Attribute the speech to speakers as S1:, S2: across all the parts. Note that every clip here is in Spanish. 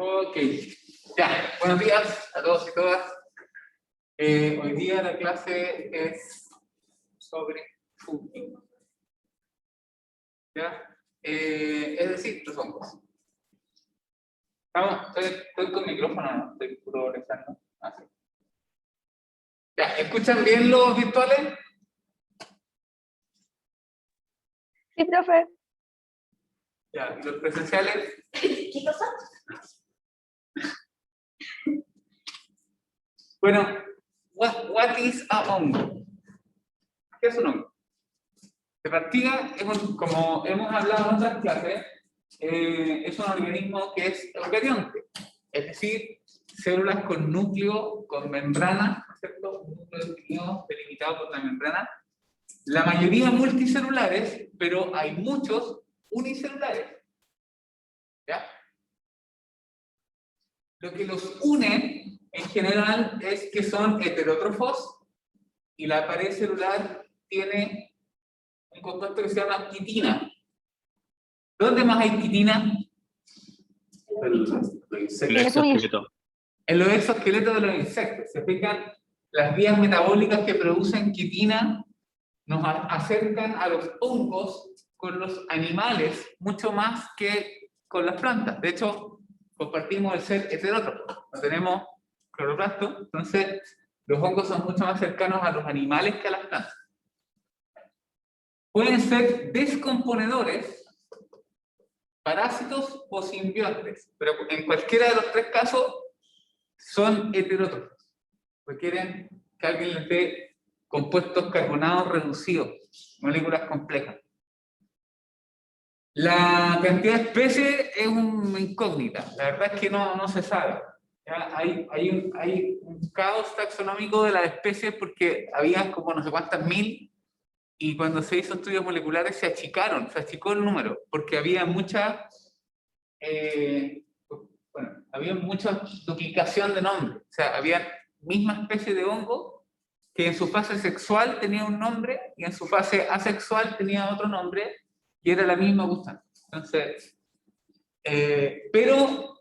S1: Ok, ya, buenos días a todos y todas. Hoy día la clase es sobre fungi. ¿Ya? Es decir, los hongos. Vamos, estoy con micrófono, no estoy puro rezando. Así. Ya, ¿escuchan bien los virtuales?
S2: Sí, profe.
S1: Ya, ¿y los presenciales?
S2: ¿Qué cosa?
S1: Bueno, what is a hongo? ¿Qué es un hongo? De partida, como hemos hablado en otras clases, es un organismo que es eucarionte, es decir, células con núcleo, con membrana, ¿cierto? Un núcleo definido, delimitado por la membrana. La mayoría multicelulares, pero hay muchos unicelulares. ¿Ya? Lo que los une, en general, es que son heterótrofos y la pared celular tiene un compuesto que se llama quitina. ¿Dónde más hay quitina?
S3: El exoesqueleto.
S1: En los exoesqueletos de los insectos. Se fijan, las vías metabólicas que producen quitina nos acercan a los hongos con los animales mucho más que con las plantas. De hecho, compartimos el ser heterótrofo. No tenemos cloroplasto, entonces los hongos son mucho más cercanos a los animales que a las plantas. Pueden ser descomponedores, parásitos o simbiontes, pero en cualquiera de los tres casos son heterótrofos. Requieren que alguien les dé compuestos carbonados reducidos, moléculas complejas. La cantidad de especies es una incógnita, la verdad es que no se sabe. ¿Ya? Hay un caos taxonómico de las especies porque había como no sé cuántas mil, y cuando se hizo estudios moleculares se achicó el número, porque había mucha duplicación de nombres. O sea, había misma especie de hongo que en su fase sexual tenía un nombre y en su fase asexual tenía otro nombre y era la misma gustante. Entonces, pero,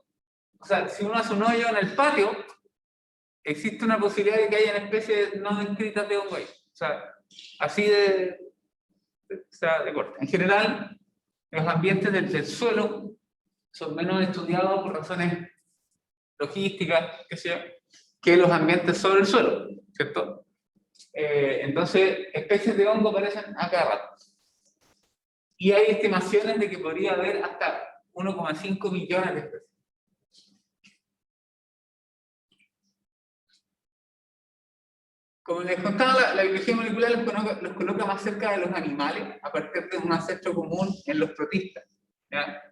S1: o sea, si uno hace un hoyo en el patio, existe una posibilidad de que haya especies no descritas de hongo ahí. O sea, así de corte. En general, los ambientes del suelo son menos estudiados por razones logísticas, que los ambientes sobre el suelo, ¿cierto? Entonces, especies de hongo aparecen a cada rato. Y hay estimaciones de que podría haber hasta 1,5 millones de especies. Como les contaba, la biología molecular los coloca más cerca de los animales a partir de un ancestro común en los protistas. ¿Ya?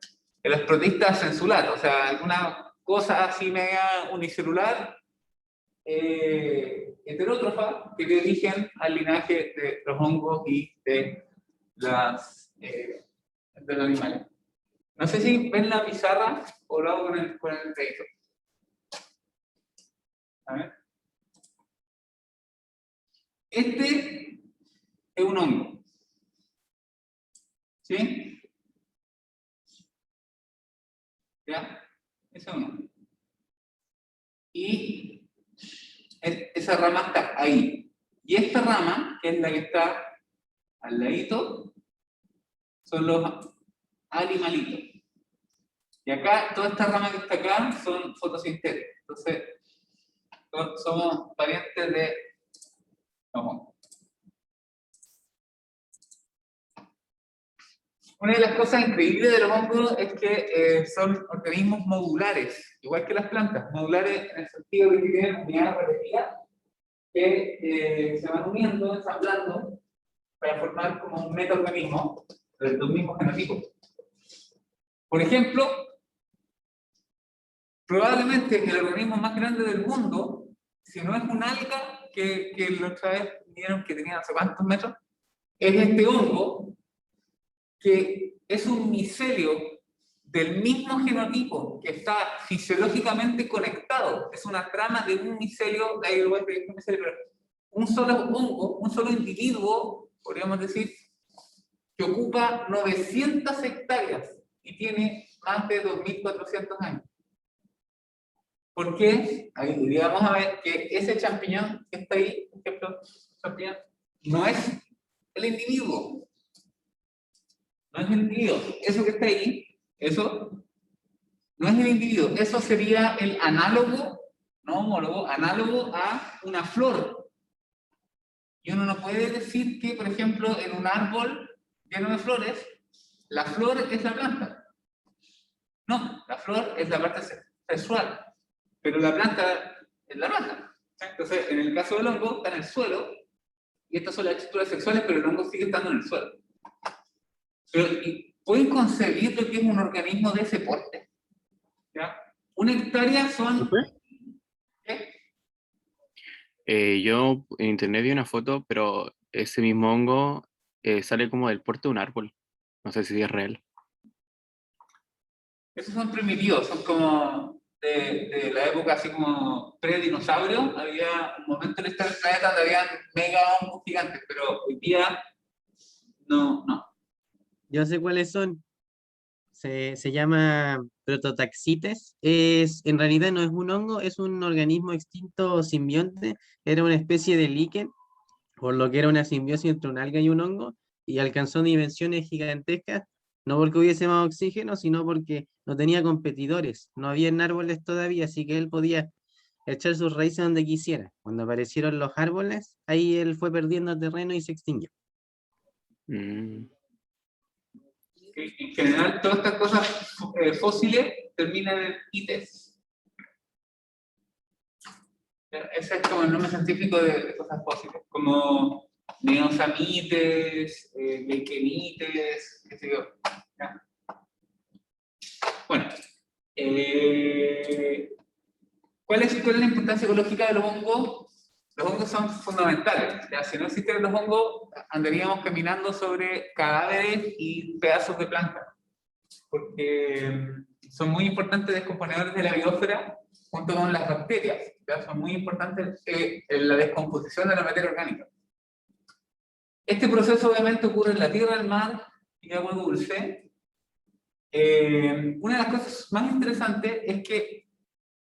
S1: En los protistas sensulatos, o sea, alguna cosa así media unicelular, heterótrofa, que dio origen al linaje de los hongos y de los animales. No sé si ven la pizarra o lo hago con el dedito. A ver. Este es un hongo. ¿Sí? ¿Ya? Ese es un hongo. Y esa rama está ahí. Y esta rama, que es la que está al ladito, son los animalitos. Y acá, toda esta rama que está acá son fotosintéticos. Entonces, somos parientes de los hongos. Una de las cosas increíbles de los hongos es que son organismos modulares, igual que las plantas. Modulares en el sentido de que tienen unidades repetidas que se van uniendo, ensamblando, para formar como un metaorganismo de los mismos genotipos. Por ejemplo, probablemente el organismo más grande del mundo, si no es un alga, que la otra vez vieron que tenía no sé cuántos metros, es este hongo, que es un micelio del mismo genotipo, que está fisiológicamente conectado. Es una trama de un micelio, un solo hongo, un solo individuo, podríamos decir, que ocupa 900 hectáreas y tiene más de 2.400 años. Porque ahí vamos a ver que ese champiñón que está ahí, por ejemplo, champiñón, no es el individuo. No es el individuo. Eso que está ahí, eso no es el individuo. Eso sería el análogo, no homólogo, análogo a una flor. Y uno no puede decir que, por ejemplo, en un árbol lleno de flores, la flor es la planta. No, la flor es la parte sexual, pero la planta es la planta. Entonces, en el caso del hongo, está en el suelo, y estas son las estructuras sexuales, pero el hongo sigue estando en el suelo. Pero, ¿pueden concebir lo que es un organismo de ese porte? ¿Ya? Una hectárea son... ¿Qué?
S3: Yo en internet vi una foto, pero ese mismo hongo sale como del porte de un árbol. No sé si es real.
S1: Esos son primitivos, son como de la época así como pre-dinosaurio. Había un momento en la historia del planeta donde habían mega hongos gigantes, pero hoy día no.
S4: Yo sé cuáles son. Se llama prototaxites. En realidad no es un hongo, es un organismo extinto simbionte. Era una especie de líquen, por lo que era una simbiosis entre un alga y un hongo, y alcanzó dimensiones gigantescas, no porque hubiese más oxígeno, sino porque no tenía competidores. No había árboles todavía, así que él podía echar sus raíces donde quisiera. Cuando aparecieron los árboles, ahí él fue perdiendo terreno y se extinguió.
S3: Mm.
S1: En general, todas estas cosas fósiles terminan en ites. Ese es como el nombre científico de cosas fósiles, como neosamites, lequenites, qué sé yo. ¿Ya? Bueno, ¿cuál es la importancia ecológica de los hongos? Los hongos son fundamentales. ¿Ya? Si no existieran los hongos, andaríamos caminando sobre cadáveres y pedazos de planta, porque son muy importantes descomponedores de la biosfera junto con las bacterias. ¿Ya? Son muy importantes en la descomposición de la materia orgánica. Este proceso obviamente ocurre en la tierra, el mar y agua dulce. Una de las cosas más interesantes es que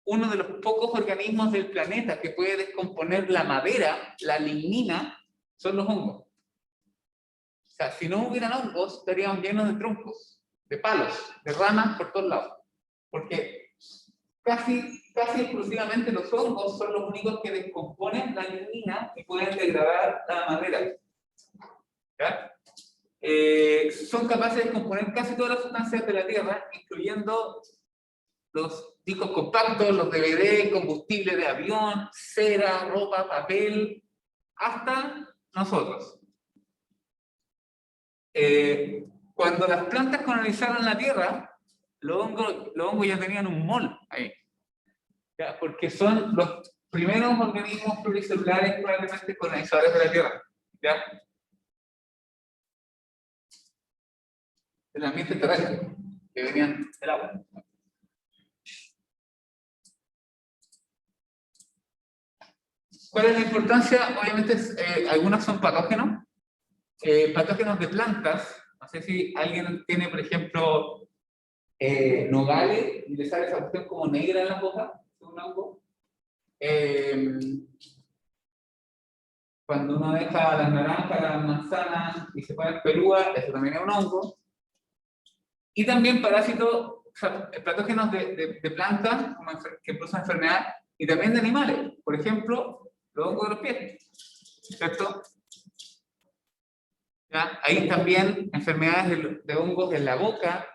S1: uno de los pocos organismos del planeta que puede descomponer la madera, la lignina, son los hongos. O sea, si no hubieran hongos, estaríamos llenos de troncos, de palos, de ramas por todos lados. Porque casi exclusivamente los hongos son los únicos que descomponen la lignina y pueden degradar la madera. ¿Ya? Son capaces de descomponer casi todas las sustancias de la Tierra, incluyendo los discos compactos, los DVD, combustible de avión, cera, ropa, papel, hasta nosotros. Cuando las plantas colonizaron la Tierra, los hongos ya tenían un mol ahí. ¿Ya? Porque son los primeros organismos pluricelulares probablemente colonizadores de la Tierra. ¿Ya? Del ambiente terrestre, que venían del agua. ¿Cuál es la importancia? Obviamente, algunas son patógenos. Patógenos de plantas. No sé si alguien tiene, por ejemplo, nogales y le sale esa cuestión como negra en la boca, un hongo. Cuando uno deja las naranjas, las manzanas y se pone pelúa, eso también es un hongo. Y también parásitos, o sea, patógenos de plantas que producen enfermedad y también de animales. Por ejemplo, los hongos de los pies. ¿Cierto? ¿Ya? Hay también enfermedades de hongos en la boca,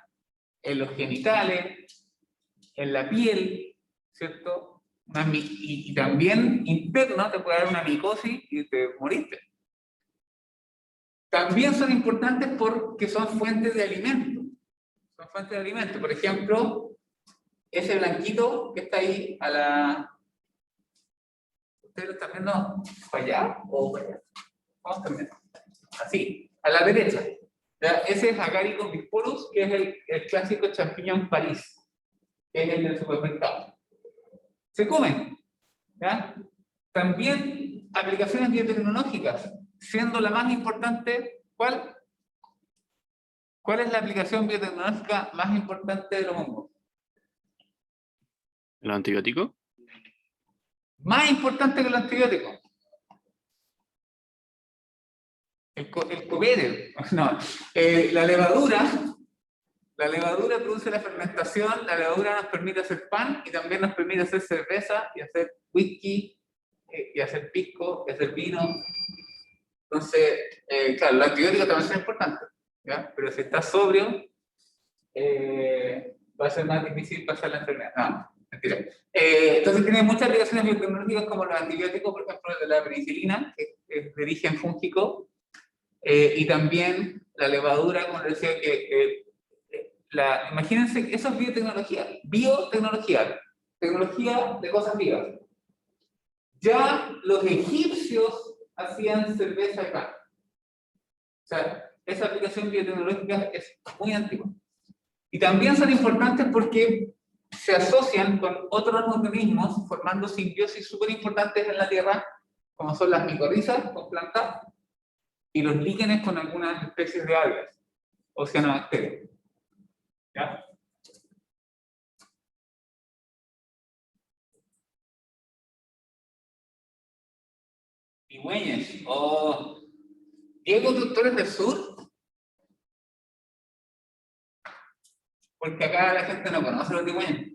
S1: en los genitales, en la piel, ¿cierto? Y también interno te puede dar una micosis y te moriste. También son importantes porque son fuentes de alimento. Son fuentes de alimento. Por ejemplo, ese blanquito que está ahí a la... ¿Ustedes lo están viendo para allá o para allá? Vamos a cambiar. Así, a la derecha. ¿Ya? Ese es Agaricus bisporus, que es el clásico champiñón París, que es el del supermercado. Se comen. ¿Ya? También aplicaciones biotecnológicas, siendo la más importante, ¿cuál? ¿Cuál es la aplicación biotecnológica más importante de los hongos?
S3: ¿Los antibióticos?
S1: Más importante que los antibióticos. El copete, no, la levadura produce la fermentación, la levadura nos permite hacer pan y también nos permite hacer cerveza y hacer whisky y hacer pisco y hacer vino. Entonces, claro, los antibióticos también son importantes, ¿ya? Pero si estás sobrio, va a ser más difícil pasar la enfermedad. No, mentira. Entonces tiene muchas aplicaciones biotecnológicas como los antibióticos, por ejemplo, la penicilina, que es de origen fúngico, y también la levadura, como les decía, imagínense que eso es biotecnología, tecnología de cosas vivas. Ya los egipcios hacían cerveza y pan. O sea, esa aplicación biotecnológica es muy antigua. Y también son importantes porque se asocian con otros organismos formando simbiosis súper importantes en la Tierra, como son las micorrizas con plantas y los líquenes con algunas especies de algas, oceanobacterias. ¿Ya? Cigüeñas. Oh. Diego, ¿tú eres del sur? Porque acá la gente no conoce los cigüeñas.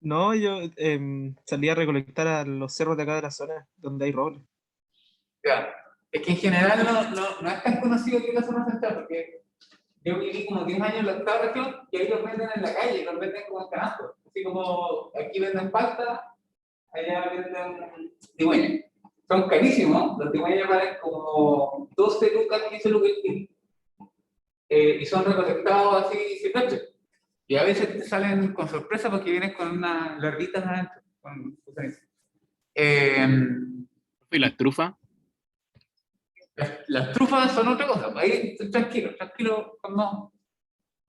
S5: No, yo salí a recolectar a los cerros de acá de la zona, donde hay roble.
S1: Ya. Es que en general no es tan conocido que la zona central, porque yo viví como 10 años en la octava región y ahí los venden en la calle, los venden como en canastos. Así como aquí venden palta, allá venden cigüeñas. Son carísimos, los cigüeñas valen como 12 lucas, 15 lucas el kilo. Y son recolectados así silvestres. Y a veces te salen con sorpresa porque vienen con unas larvitas adentro.
S3: ¿Y las trufas?
S1: Las trufas son otra cosa. Ahí tranquilo, no.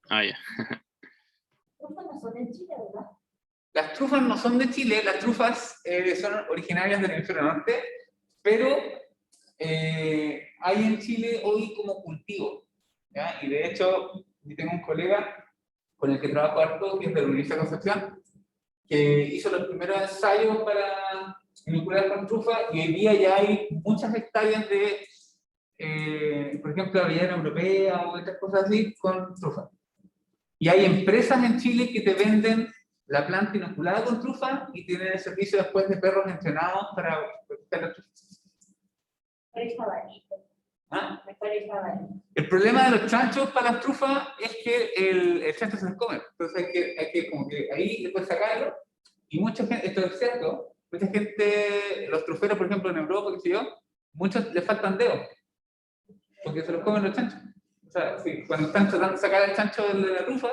S3: Ah, ya.
S2: Trufas no son en Chile, ¿verdad?
S1: Las trufas no son de Chile, las trufas son originarias del hemisferio norte, pero hay en Chile hoy como cultivo, ¿ya? Y de hecho, yo tengo un colega con el que trabajo harto, que es de la Universidad de Concepción, que hizo los primeros ensayos para inocular con trufa, y hoy día ya hay muchas hectáreas de, por ejemplo, avellana europea o otras cosas así, con trufa. Y hay empresas en Chile que te venden la planta inoculada con trufa y tienen el servicio después de perros entrenados para recoger la trufa.
S2: Mejor el jabalí.
S1: ¿Ah?
S2: Mejor el jabalí.
S1: El problema de los chanchos para las trufas es que el chancho se los come. Entonces hay que como que ahí después sacarlo. Y mucha gente, esto es cierto, mucha gente, los truferos, por ejemplo, en Europa, qué sé yo, muchos les faltan dedos. Porque se los comen los chanchos. O sea, sí, cuando están tratando de sacar el chancho de la trufa,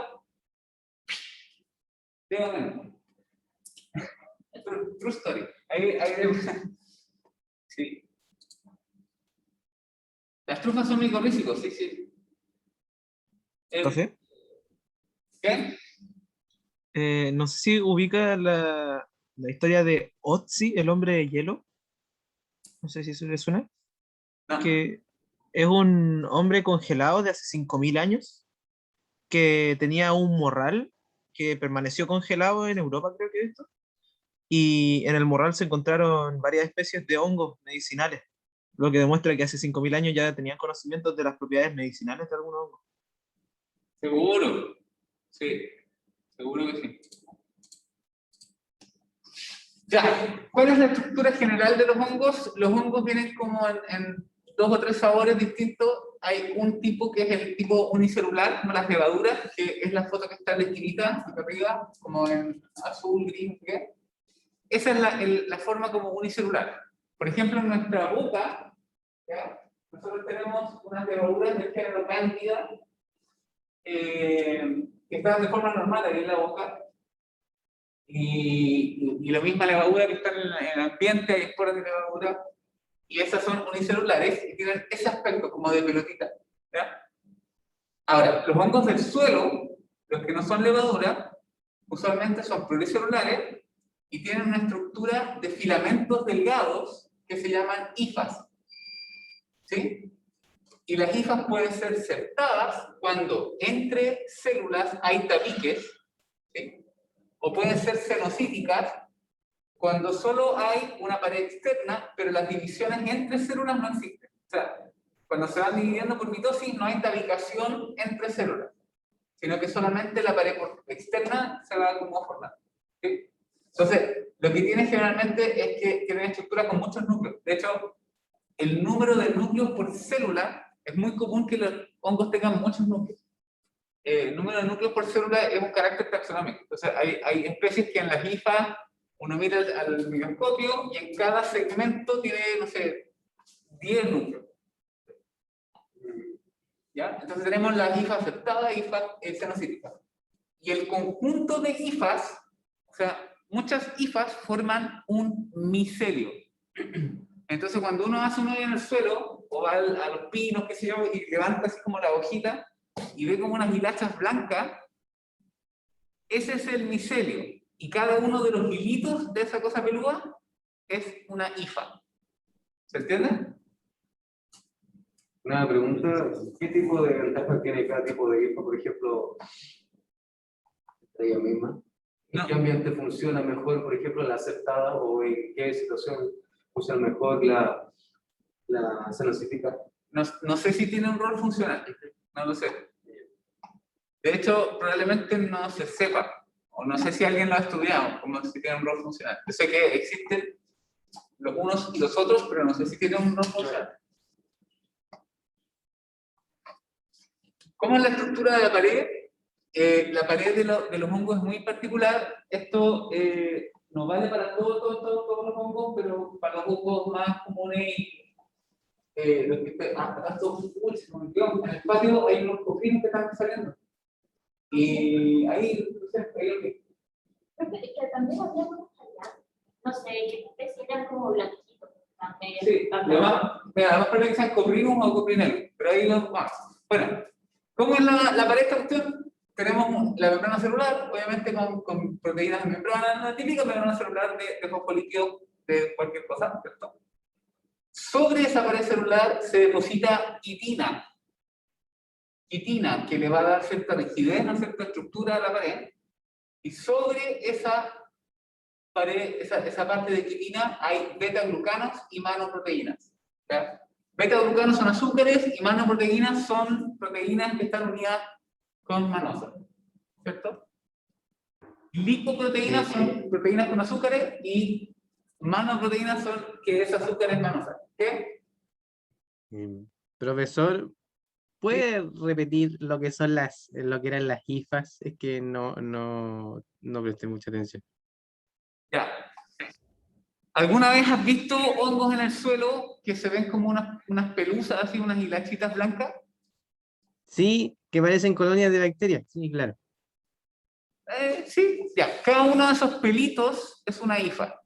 S1: dedo menos. True story. Ahí sí. Las trufas son micorrízicos, sí, sí.
S5: ¿Café?
S1: ¿Qué?
S5: No sé si ubica la historia de Otzi, el hombre de hielo. No sé si eso le suena.
S1: No.
S5: Que es un hombre congelado de hace 5000 años que tenía un morral que permaneció congelado en Europa, creo que esto. Y en el morral se encontraron varias especies de hongos medicinales, lo que demuestra que hace 5000 años ya tenían conocimientos de las propiedades medicinales de algunos hongos.
S1: Seguro. Sí, seguro que sí. Ya, ¿cuál es la estructura general de los hongos? Los hongos vienen como en 2 o 3 sabores distintos. Hay un tipo que es el tipo unicelular, como las levaduras, que es la foto que está en la esquinita, acá arriba, como en azul, gris, ¿qué? Esa es la forma como unicelular. Por ejemplo, en nuestra boca, ¿ya? Nosotros tenemos unas levaduras del género Cándida, que están de forma normal ahí en la boca. Y la misma levadura que está en el ambiente, hay esporas de levadura, y esas son unicelulares y tienen ese aspecto como de pelotita, ¿ya? Ahora, los hongos del suelo, los que no son levadura, usualmente son pluricelulares y tienen una estructura de filamentos delgados que se llaman hifas, ¿sí? Y las hifas pueden ser septadas cuando entre células hay tabiques, ¿sí? O pueden ser cenocíticas cuando solo hay una pared externa, pero las divisiones entre células no existen. O sea, cuando se van dividiendo por mitosis no hay tabicación entre células, sino que solamente la pared externa se va como formando. ¿Sí? Entonces, lo que tiene generalmente es que tienen estructuras con muchos núcleos. De hecho, el número de núcleos por célula es muy común que los hongos tengan muchos núcleos. El número de núcleos por célula es un carácter taxonómico. Entonces, hay especies que en las hifas uno mira al microscopio y en cada segmento tiene, no sé, 10 núcleos. ¿Ya? Entonces tenemos las hifas afectadas y hifas xenocíticas. Y el conjunto de hifas, o sea, muchas hifas forman un micelio. Entonces cuando uno hace un hoyo en el suelo, o va a los pinos, qué sé yo, y levanta así como la hojita, y ve como unas hilachas blancas, ese es el micelio. Y cada uno de los hilitos de esa cosa peluda es una hifa. ¿Se entiende?
S6: Una pregunta, ¿qué tipo de ventajas tiene cada tipo de hifa? Por ejemplo, ella misma. ¿En
S1: No.
S6: qué ambiente funciona mejor, por ejemplo, la aceptada o en qué situación funciona mejor la xenocítica?
S1: No sé si tiene un rol funcional, no lo sé. De hecho, probablemente no se sepa, o no sé si alguien lo ha estudiado, como si tiene un rol funcional. Yo sé que existen los unos y los otros, pero no sé si tienen un rol funcional. ¿Cómo es la estructura de la pared? La pared de los hongos es muy particular. Esto no vale para todos los hongos, pero para los hongos más comunes, los que en el patio hay unos coquinos que están saliendo. Y ahí,
S2: Creo que también había unos variados. No sé, qué especie eran como blanquitos. También.
S1: sí, además parece que sean coprinus o coprinelos, pero ahí los más. Bueno, ¿cómo es la pared de esta cuestión? Tenemos la membrana celular, obviamente con proteínas de membrana, no típica membrana celular de fosfolípidos de cualquier cosa, ¿cierto? Sobre esa pared celular se deposita quitina. Quitina, que le va a dar cierta rigidez, ¿no? Cierta estructura a la pared. Y sobre esa pared, esa parte de quitina, hay beta-glucanos y manoproteínas. ¿Ya? Beta-glucanos son azúcares y manoproteínas son proteínas que están unidas con manosa, ¿cierto? Lipoproteínas son proteínas con azúcares y manoproteínas son que es azúcares manosa. ¿Qué?
S4: Profesor, ¿puede repetir lo que son lo que eran las hifas? Es que no presté mucha atención.
S1: Ya. ¿Alguna vez has visto hongos en el suelo que se ven como unas pelusas, así, unas hilachitas blancas?
S4: Sí, que parecen colonias de bacterias. Sí, claro.
S1: Sí, ya. Cada uno de esos pelitos es una hifa.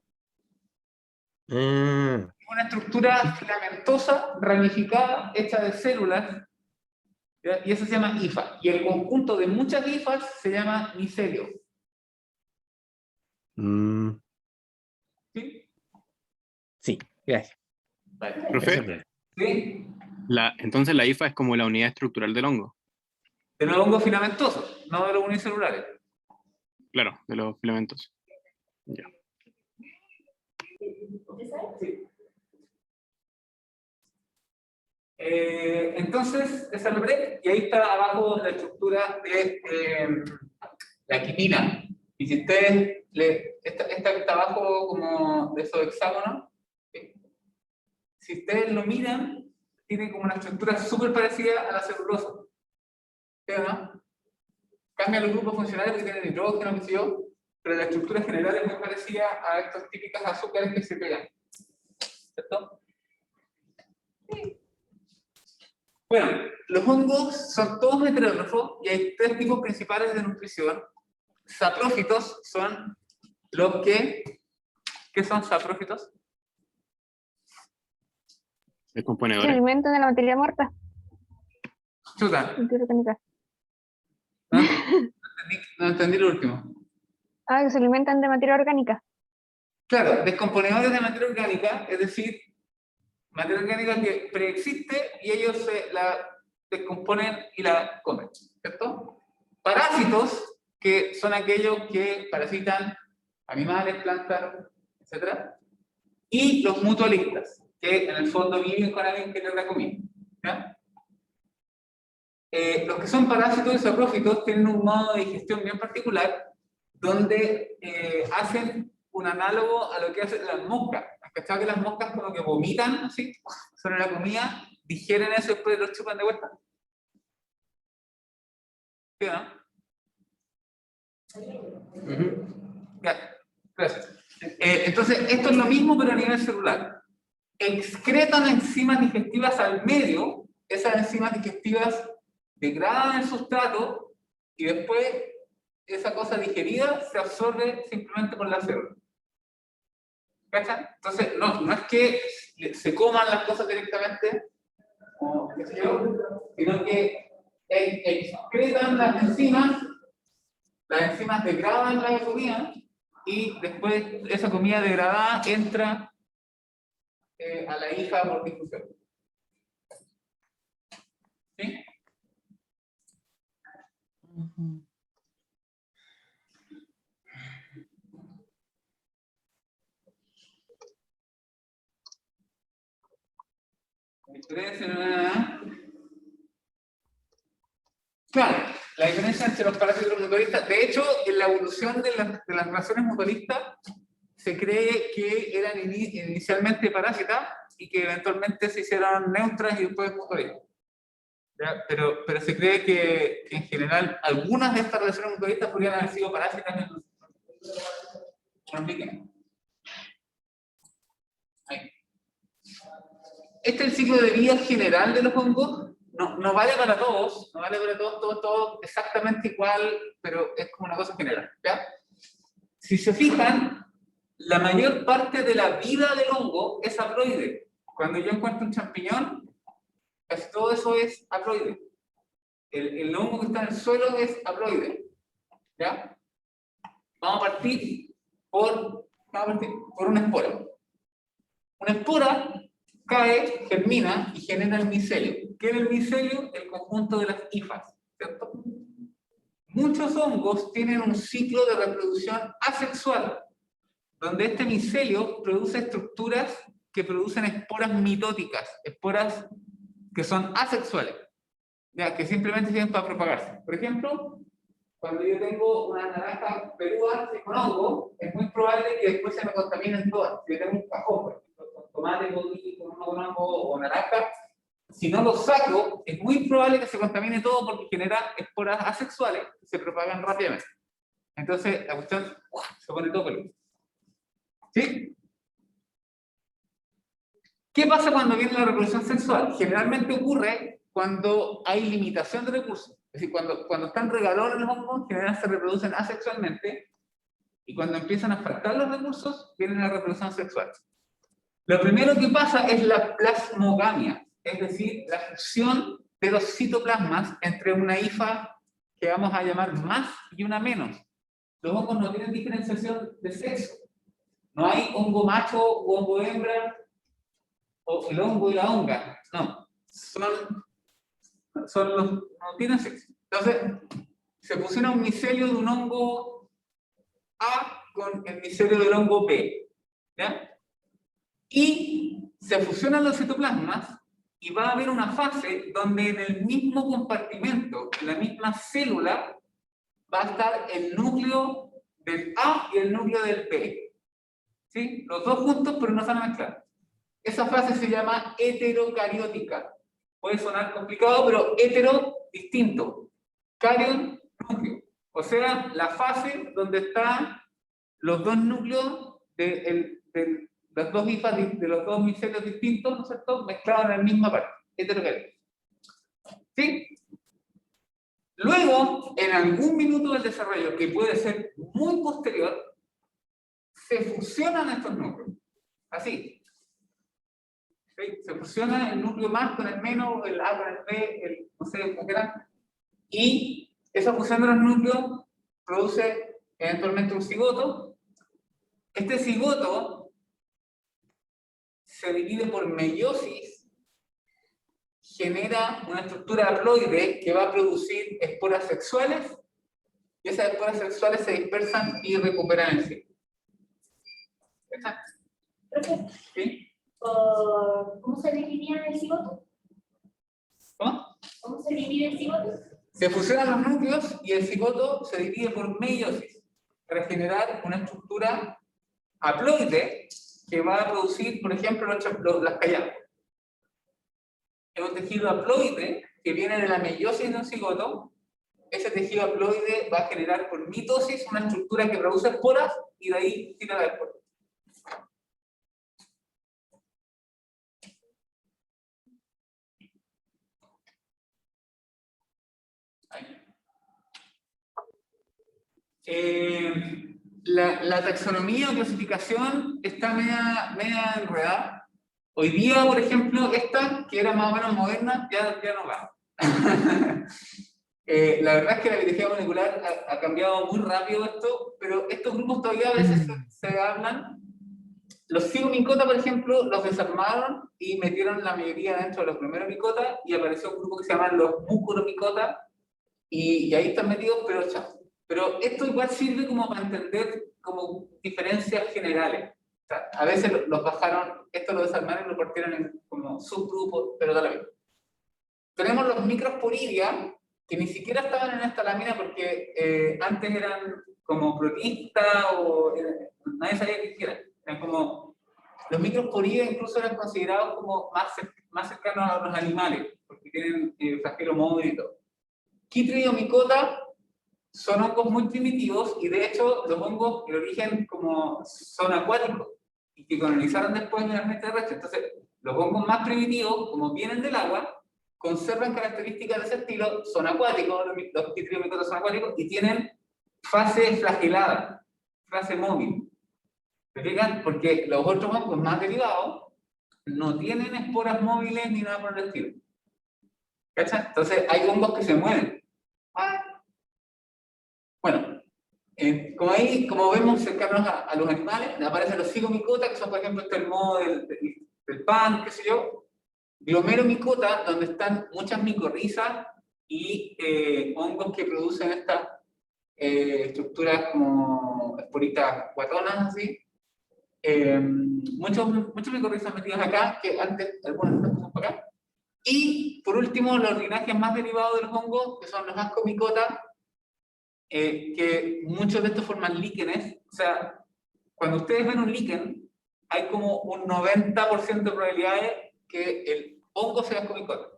S4: Ah,
S1: Una estructura filamentosa, ramificada, hecha de células, ¿ya? Y eso se llama hifa. Y el conjunto de muchas hifas se llama micelio. ¿Sí?
S4: sí, gracias.
S1: Vale.
S3: Profe,
S1: ¿Sí?
S3: entonces la hifa es como la unidad estructural del hongo.
S1: De los hongos filamentosos, no de los unicelulares.
S3: Claro, de los filamentos. Ya.
S1: Sí. Entonces, esa es la pared, y ahí está abajo la estructura de la quitina. Y si ustedes, esta que está abajo como de esos hexágonos, ¿sí? Si ustedes lo miran, tiene como una estructura súper parecida a la celulosa. ¿Sí o no? Cambia los grupos funcionales porque tienen hidrógeno, qué sé yo, pero la estructura general es muy parecida a estas típicas azúcares que se pegan. ¿Cierto? Sí. Bueno, los hongos son todos heterótrofos y hay tres tipos principales de nutrición. Saprófitos son los que... ¿Qué son saprófitos?
S7: Se
S3: Descomponedores.
S7: alimentan de la materia muerta.
S1: Chuta,
S7: Orgánica.
S1: no entendí lo último.
S7: Ah, que se alimentan de materia orgánica.
S1: Claro, descomponedores de materia orgánica, es decir, materia orgánica que preexiste y ellos la descomponen y la comen, ¿cierto? Parásitos, que son aquellos que parasitan animales, plantas, etc. etc. Y los mutualistas, que en el fondo viven con alguien que les da comida. ¿Ya? Los que son parásitos y saprófitos tienen un modo de digestión bien particular, donde hacen un análogo a lo que hacen las moscas. ¿Has cachado que las moscas como que vomitan así sobre la comida, digieren eso y después lo chupan de vuelta? ¿Sí o no? Ya, gracias. Entonces, esto es lo mismo pero a nivel celular. Excretan enzimas digestivas al medio, esas enzimas digestivas degradan el sustrato y después esa cosa digerida se absorbe simplemente por la célula. ¿Cachan? Entonces, no es que se coman las cosas directamente, o qué sé yo, sino que excretan las enzimas degradan la comida y después esa comida degradada entra a la hija por difusión. ¿Sí? Claro, la diferencia entre los parásitos y los mutualistas, de hecho, en la evolución de las relaciones mutualistas, se cree que eran inicialmente parásitas y que eventualmente se hicieron neutras y después mutualistas. Pero se cree que en general algunas de estas relaciones mutualistas podrían haber sido parásitas en los líquenes. Este es el ciclo de vida general de los hongos. No vale para todos, no vale para todos, todo exactamente igual, pero es como una cosa general. ¿Ya? Si se fijan, la mayor parte de la vida del hongo es haploide. Cuando yo encuentro un champiñón, casi todo eso es haploide. El hongo que está en el suelo es haploide. ¿Ya? Vamos a partir por una espora. Una espora cae, germina y genera el micelio. ¿Qué es el micelio? El conjunto de las hifas, ¿cierto? Muchos hongos tienen un ciclo de reproducción asexual, donde este micelio produce estructuras que producen esporas mitóticas, esporas que son asexuales, ya, que simplemente sirven para propagarse. Por ejemplo, cuando yo tengo una naranja peluda con hongo, es muy probable que después se me contaminen todas. Si yo tengo un cajón, por ejemplo, con tomate, con hongo o naranja, si no lo saco, es muy probable que se contamine todo porque genera esporas asexuales que se propagan rápidamente. Entonces, la cuestión se pone todo peludo. ¿Sí? ¿Qué pasa cuando viene la reproducción sexual? Generalmente ocurre cuando hay limitación de recursos. Es decir, cuando están regalones los hongos, en general se reproducen asexualmente, y cuando empiezan a faltar los recursos, viene la reproducción sexual. Lo primero que pasa es la plasmogamia, es decir, la fusión de los citoplasmas entre una hifa que vamos a llamar más y una menos. Los hongos no tienen diferenciación de sexo. No hay hongo macho o hongo hembra, o el hongo y la honga. No, no tienen sexo. Entonces, se fusiona un micelio de un hongo A con el micelio del hongo B. ¿Ya? Y se fusionan los citoplasmas y va a haber una fase donde en el mismo compartimento, en la misma célula, va a estar el núcleo del A y el núcleo del B. ¿Sí? Los dos juntos, pero no se van a mezclar. Esa fase se llama heterocariótica. Puede sonar complicado, pero hetero, distinto. Carion, núcleo. O sea, la fase donde están los dos núcleos de las dos hifas de los dos micelios distintos, ¿no es cierto?, mezclados en la misma parte. Heterocariótica. ¿Sí? Luego, en algún minuto del desarrollo, que puede ser muy posterior, se fusionan estos núcleos. Así. ¿Sí? Se fusiona el núcleo más con el menos, el A con el B, no sé, el quieran. Y esa fusión de los núcleos produce eventualmente un cigoto. Este cigoto se divide por meiosis, genera una estructura haploide que va a producir esporas sexuales, y esas esporas sexuales se dispersan y recuperan el ciclo. Exacto.
S2: Profe,
S1: ¿Sí?
S2: ¿cómo se dividía el cigoto?
S1: ¿Cómo?
S2: ¿Cómo se divide el cigoto?
S1: Se fusionan los núcleos y el cigoto se divide por meiosis para generar una estructura haploide que va a producir, por ejemplo, las calladas. Es un tejido haploide que viene de la meiosis de un cigoto. Ese tejido haploide va a generar por mitosis una estructura que produce esporas y de ahí tira la espora. La taxonomía o clasificación está media enredada. Hoy día, por ejemplo, esta, que era más o menos moderna, ya no va. La verdad es que la biología molecular ha cambiado muy rápido esto, pero estos grupos todavía a veces se hablan. Los cigomicota, por ejemplo, los desarmaron y metieron la mayoría dentro de los primeros micota y apareció un grupo que se llaman los mucoromicota y ahí están metidos, pero chao. Pero esto igual sirve como para entender como diferencias generales. O sea, a veces los bajaron, esto lo desarmaron y lo partieron en como subgrupos, pero da la vida. Tenemos los microsporidia, que ni siquiera estaban en esta lámina porque antes eran como protistas o nadie sabía qué eran. Eran como, los microsporidia incluso eran considerados como más cercanos a los animales, porque tienen flagelo móvil y todo. Chytridiomycota son hongos muy primitivos y de hecho los hongos de origen como son acuáticos y que colonizaron después en el ambiente terrestre. Entonces, los hongos más primitivos, como vienen del agua, conservan características de ese estilo, son acuáticos, los chytridiomycota son acuáticos y tienen fase flagelada, fase móvil. ¿Se fijan? Porque los otros hongos más derivados no tienen esporas móviles ni nada por el estilo. ¿Cachai? Entonces, hay hongos que se mueven. Bueno, como vemos cercanos a los animales, aparecen los cigomicota, que son, por ejemplo, el modo del pan, qué sé yo. Glomeromicota, donde están muchas micorrizas y hongos que producen estas estructuras como esporitas guatonas, así. Muchos micorrizas metidas acá, que antes algunas no pasaban por acá. Y, por último, los linajes más derivados de los hongos, que son los ascomicota, que muchos de estos forman líquenes. O sea, cuando ustedes ven un líquen, hay como un 90% de probabilidades que el hongo sea ascomicota.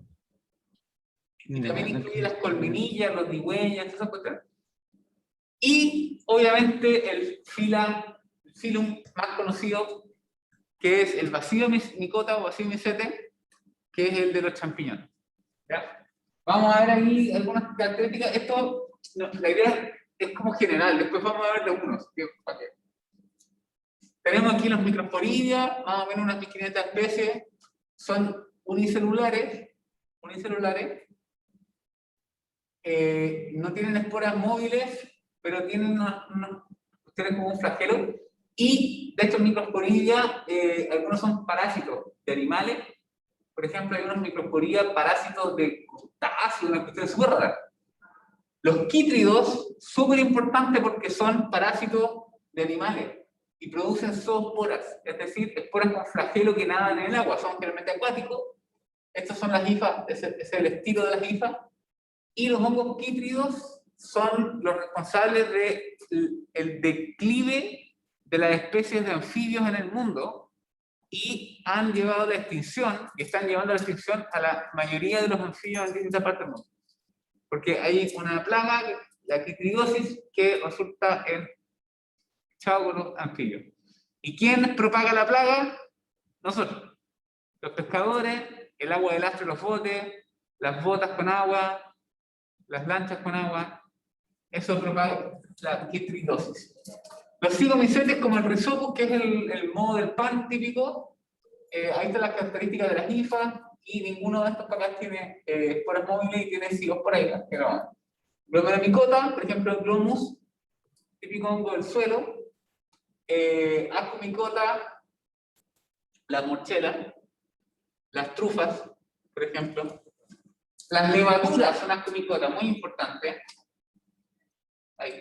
S1: También incluye las colmenillas, los digüeñas, esas cuestiones. Y, obviamente, el filum más conocido, que es el Bacillomycota o Bacillomycete, que es el de los champiñones. ¿Ya? Vamos a ver aquí algunas características. Esto, no, la idea es como general, después vamos a ver de unos. Tenemos aquí los microsporidia, más o menos unas 1500 especies, son unicelulares, no tienen esporas móviles, pero tienen ustedes como un flagelo, y de estos microsporidia, algunos son parásitos de animales. Por ejemplo, hay unos microsporidia parásitos de crustáceos, una cuestión súper rara. Los quítridos, súper importante porque son parásitos de animales y producen zoosporas, es decir, esporas con flagelo que nadan en el agua, son generalmente acuáticos. Estas son las hifas, es el estilo de las hifas. Y los hongos quítridos son los responsables del declive de las especies de anfibios en el mundo y han llevado a la extinción, y están llevando a la extinción a la mayoría de los anfibios en distintas partes del mundo. Porque hay una plaga, la quitridiosis, que resulta en chao con los anfibios. ¿Y quién propaga la plaga? Nosotros. Los pescadores, el agua del lastre, los botes, las botas con agua, las lanchas con agua, eso propaga la quitridiosis. Los cigomicetes, como el risopus, que es el modo del pan típico, ahí están las características de las hifas, y ninguno de estos acá tiene esporas móviles y tiene cigosporas, que no. Glomeromicota, por ejemplo, el glomus, típico hongo del suelo. Ascomicota, las morchelas, las trufas, por ejemplo. Las levaduras son ascomicota, muy importante. Ahí.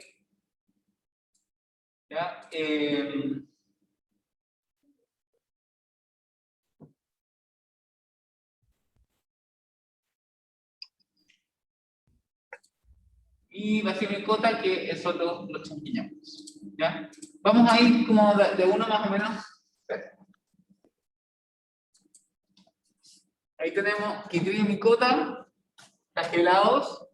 S1: ¿Ya? y Basiomycota, que son los champiñones. ¿Ya? Vamos a ir como de uno más o menos. Ahí tenemos Chytridiomycota, flagelados.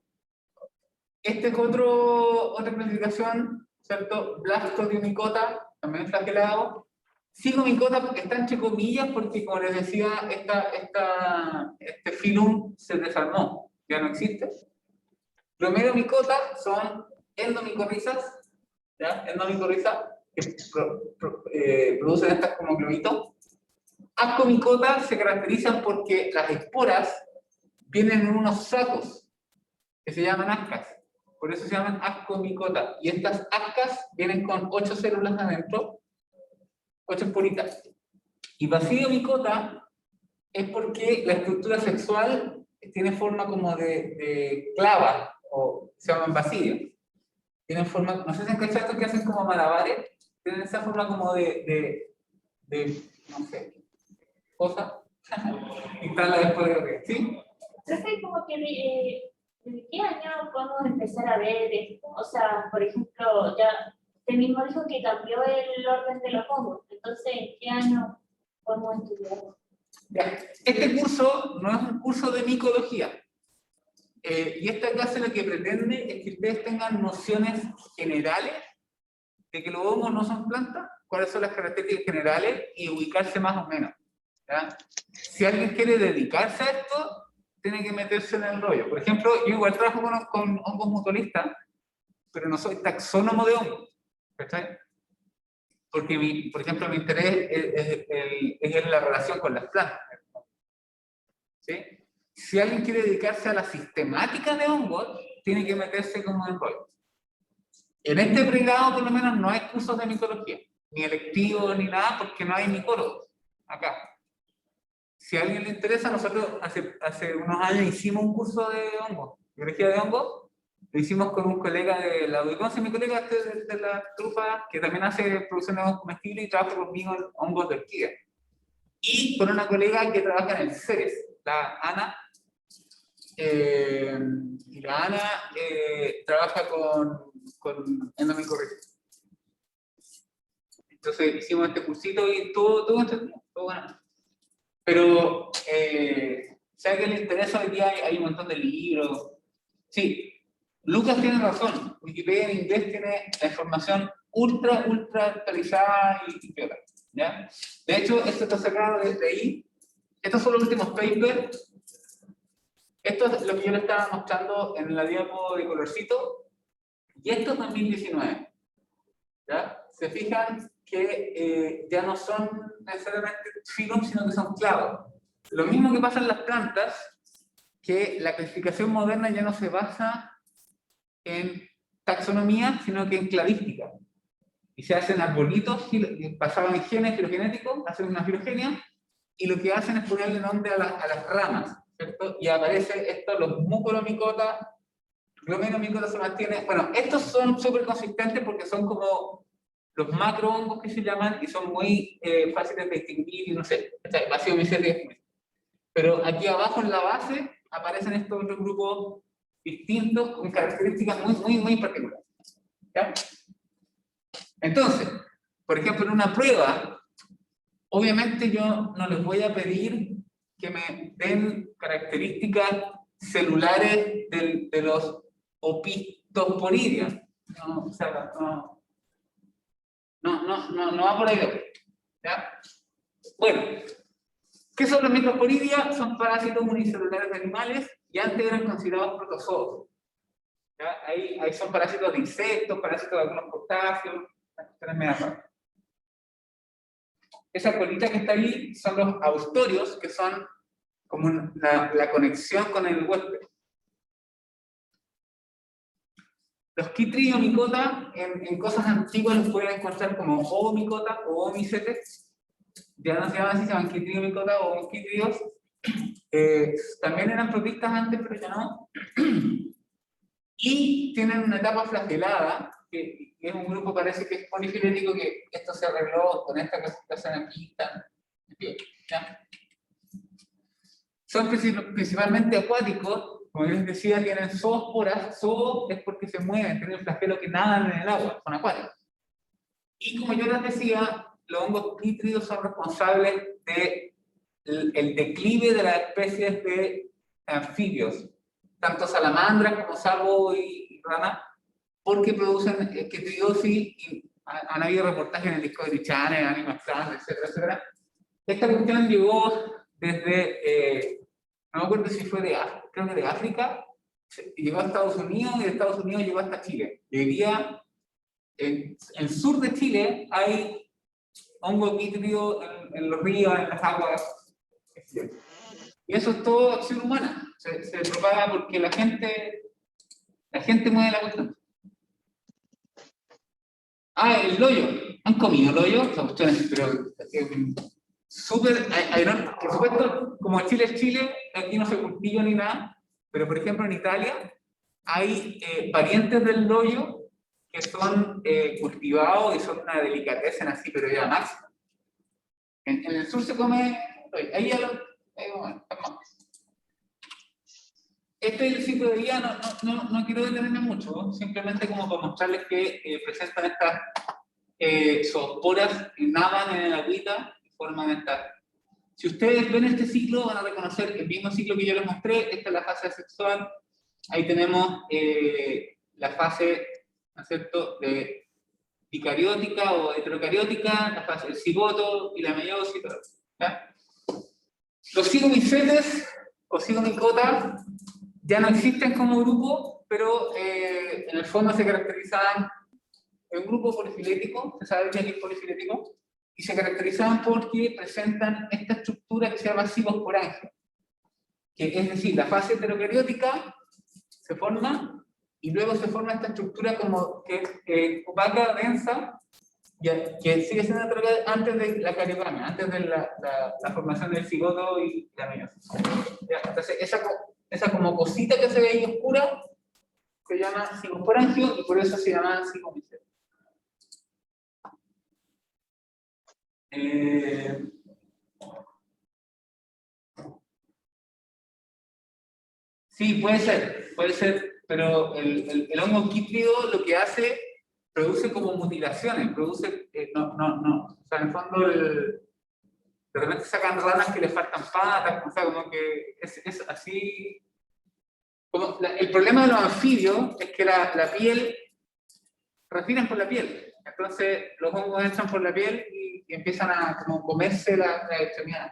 S1: Este es otra clasificación, ¿cierto? Blastodiomycota, también flagelado. Zygomycota está entre comillas porque, como les decía, este filum se desarmó, ya no existe. Glomeromycota son endomicorrizas, ¿ya? Endomicorrizas que producen estas como globitos. Ascomycota se caracterizan porque las esporas vienen en unos sacos que se llaman ascas. Por eso se llaman ascomycota. Y estas ascas vienen con 8 células adentro, 8 esporitas. Y Basidiomycota es porque la estructura sexual tiene forma como de clava, o se llaman basidios. Tienen forma, no sé si han cachado estos que hacen como malabares, tienen esa forma como de no sé, cosa. Instala después de lo que, ¿sí?
S2: Profe, como que ¿desde qué año podemos empezar a ver esto? O sea, por ejemplo, ya usted mismo dijo que cambió el orden de los hongos. Entonces, ¿en qué año podemos estudiarlo?
S1: Ya. Este curso no es un curso de micología. Y esta clase lo que pretende es que ustedes tengan nociones generales de que los hongos no son plantas, cuáles son las características generales y ubicarse más o menos. ¿Ya? Si alguien quiere dedicarse a esto, tiene que meterse en el rollo. Por ejemplo, yo igual trabajo con hongos mutualistas, pero no soy taxónomo de hongos. ¿Cachai? Porque, por ejemplo, mi interés es en la relación con las plantas. ¿Sí? Si alguien quiere dedicarse a la sistemática de hongos, tiene que meterse como en rollo. En este pregrado, por lo menos, no hay cursos de micología, ni electivos, ni nada, porque no hay micólogos acá. Si a alguien le interesa, nosotros hace unos años hicimos un curso de hongos, biología de hongos. Lo hicimos con un colega de la UICONCE, mi colega de la trufa, que también hace producción de hongos comestibles y trabaja conmigo en hongos de orquídea. Y con una colega que trabaja en el CERES, la Ana. Y la Ana trabaja con endomicorrizas. Entonces hicimos este cursito y todo entretenido, todo bueno. Pero si a alguien le interesa, hoy día hay un montón de libros. Sí, Lucas tiene razón. Wikipedia en inglés tiene la información ultra actualizada y piola, ¿ya? De hecho, esto está sacado desde ahí. Estos son los últimos papers. Esto es lo que yo le estaba mostrando en la diapo de colorcito. Y esto es 2019. ¿Ya? Se fijan que ya no son necesariamente filum, sino que son clavos. Lo mismo que pasa en las plantas, que la clasificación moderna ya no se basa en taxonomía, sino que en clavística. Y se hacen arbolitos basados en genes filogenéticos, hacen una filogenia, y lo que hacen es ponerle nombre a las ramas, ¿cierto? Y aparece esto, los mucoromycota, glomeromycota se mantiene. Bueno, estos son súper consistentes porque son como los macrohongos que se llaman y son muy fáciles de distinguir y no sé, Basiomycetes. Pero aquí abajo en la base aparecen estos otros grupos distintos con características muy particulares. ¿Ya? Entonces, por ejemplo, en una prueba, obviamente yo no les voy a pedir que me den características celulares de los opistosporidios. No, o sea, no va por ahí. ¿Ya? Bueno, ¿qué son los microsporidia? Son parásitos unicelulares de animales y antes eran considerados protozoos. ¿Ya? Ahí son parásitos de insectos, parásitos de algunos crustáceos. Esa colita que está ahí son los austorios, que son como la conexión con el huésped. Los Chytridiomycota en cosas antiguas los pueden encontrar como Ovomycota o Oomycetes. Ya no se llaman así, se llaman Chytridiomycota o Chytridios. También eran protistas antes, pero ya no. Y tienen una etapa flagelada, que es un grupo, parece que es polifilético, que esto se arregló con esta clasificación aquí. ¿Ya? Son principalmente acuáticos como yo les decía, tienen zoosporas. Zoo es porque se mueven, tienen un flagelo que nadan en el agua, son acuáticos. Y como yo les decía, los hongos pítridos son responsables del declive de las especies de anfibios, tanto salamandras como sapos y ranas, porque producen quetridiosis, y han habido reportajes en el Discovery Channel, Animal Planet, etcétera, etcétera. Esta cuestión llegó desde, no me acuerdo si fue creo que de África, llegó a Estados Unidos, y de Estados Unidos llegó hasta Chile. Y hoy día, en el sur de Chile, hay hongo pítrido en los ríos, en las aguas. Y eso es todo acción humana. Se propaga porque la gente mueve la cuestión. El loyo. ¿Han comido loyo? Esa cuestión es, pero súper irónico. Por supuesto, como Chile es Chile, aquí no se cultiva ni nada, pero por ejemplo en Italia hay parientes del loyo que son cultivados y son una delicatessen así, pero ya máxima. En el sur se come, ahí ya lo... Este es el ciclo de vida, no quiero detenerme mucho, ¿no? Simplemente como para mostrarles que presentan estas zoosporas que nadan en el agüita y forman estas. Si ustedes ven este ciclo, van a reconocer el mismo ciclo que yo les mostré. Esta es la fase sexual. Ahí tenemos la fase, ¿no es cierto?, de dicariótica o heterocariótica, la fase del cigoto y la meiosis. ¿Ya? Los cigomicetes o cigomicotas ya no existen como grupo, pero en el fondo se caracterizaban en un grupo polifilético, se sabe bien que es polifilético, y se caracterizaban porque presentan esta estructura que se llama cigosporangia, que es decir, la fase heterocariótica se forma, y luego se forma esta estructura como que opaca, densa, que sigue siendo antes de la cariogamia, antes de la formación del cigoto y la meiosis. Entonces, esa como cosita que se ve ahí oscura se llama cigosporangio y por eso se llama cigomiceto. Sí, puede ser, pero el hongo quítrido lo que hace, produce como mutilaciones, produce, o sea, en el fondo, de repente sacan ranas que les faltan patas, o sea, como que es así. El problema de los anfibios es que la piel, respiran por la piel, entonces los hongos entran por la piel y empiezan a como comerse la extremidad.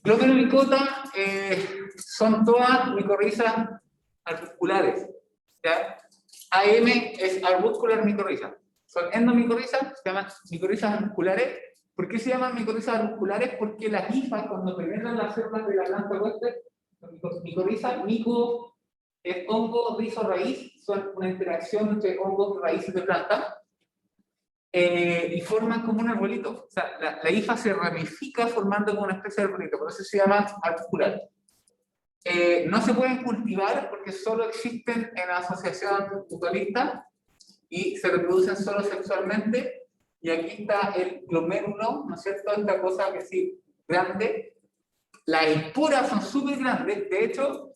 S1: Glomerulocota son todas micorrizas arbusculares. ¿Ya? AM es arbuscular micorriza. Son endomicorrizas, se llaman micorrizas arbusculares. ¿Por qué se llaman micorrizas arbusculares? Porque las hifas, cuando penetran las células de la planta huésped, micorrizas, mico es hongo, rizo, raíz, son una interacción entre hongos y raíces de planta. Y forman como un arbolito. O sea, la hifa se ramifica formando como una especie de arbolito, por eso se llama arbocular. No se pueden cultivar porque solo existen en asociación mutualista y se reproducen solo sexualmente. Y aquí está el glomérulo, ¿no es cierto? Esta cosa que sí, grande. Las esporas son súper grandes. De hecho,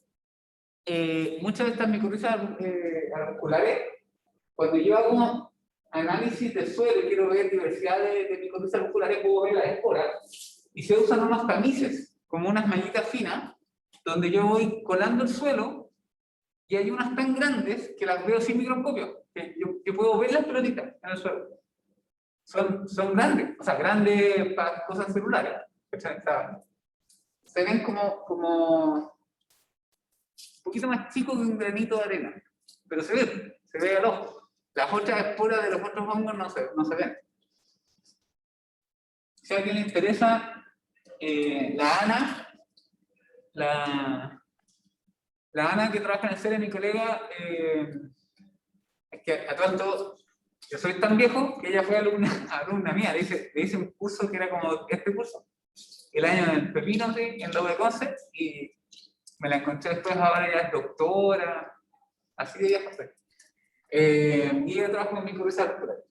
S1: muchas de estas micorrizas arbusculares, cuando yo hago análisis de suelo y quiero ver diversidad de micorrizas arbusculares, puedo ver las esporas. Y se usan unos tamices, como unas mallitas finas, donde yo voy colando el suelo y hay unas tan grandes que las veo sin microscopio, que yo puedo ver las pelotitas en el suelo. Son grandes, o sea, grandes para cosas celulares. O sea, se ven como un poquito más chicos que un granito de arena, pero se ve al ojo. Las otras esporas de los otros hongos no se ven. Si a alguien le interesa, la Ana que trabaja en el CERE, mi colega, es que a tanto, yo soy tan viejo que ella fue alumna mía, le hice un curso que era como este curso, el año del pepino, ¿sí? En la UDECONCE, y me la encontré después, ahora ya es doctora, así de viejo soy. Y ella trabaja con micorrizas arbusculares.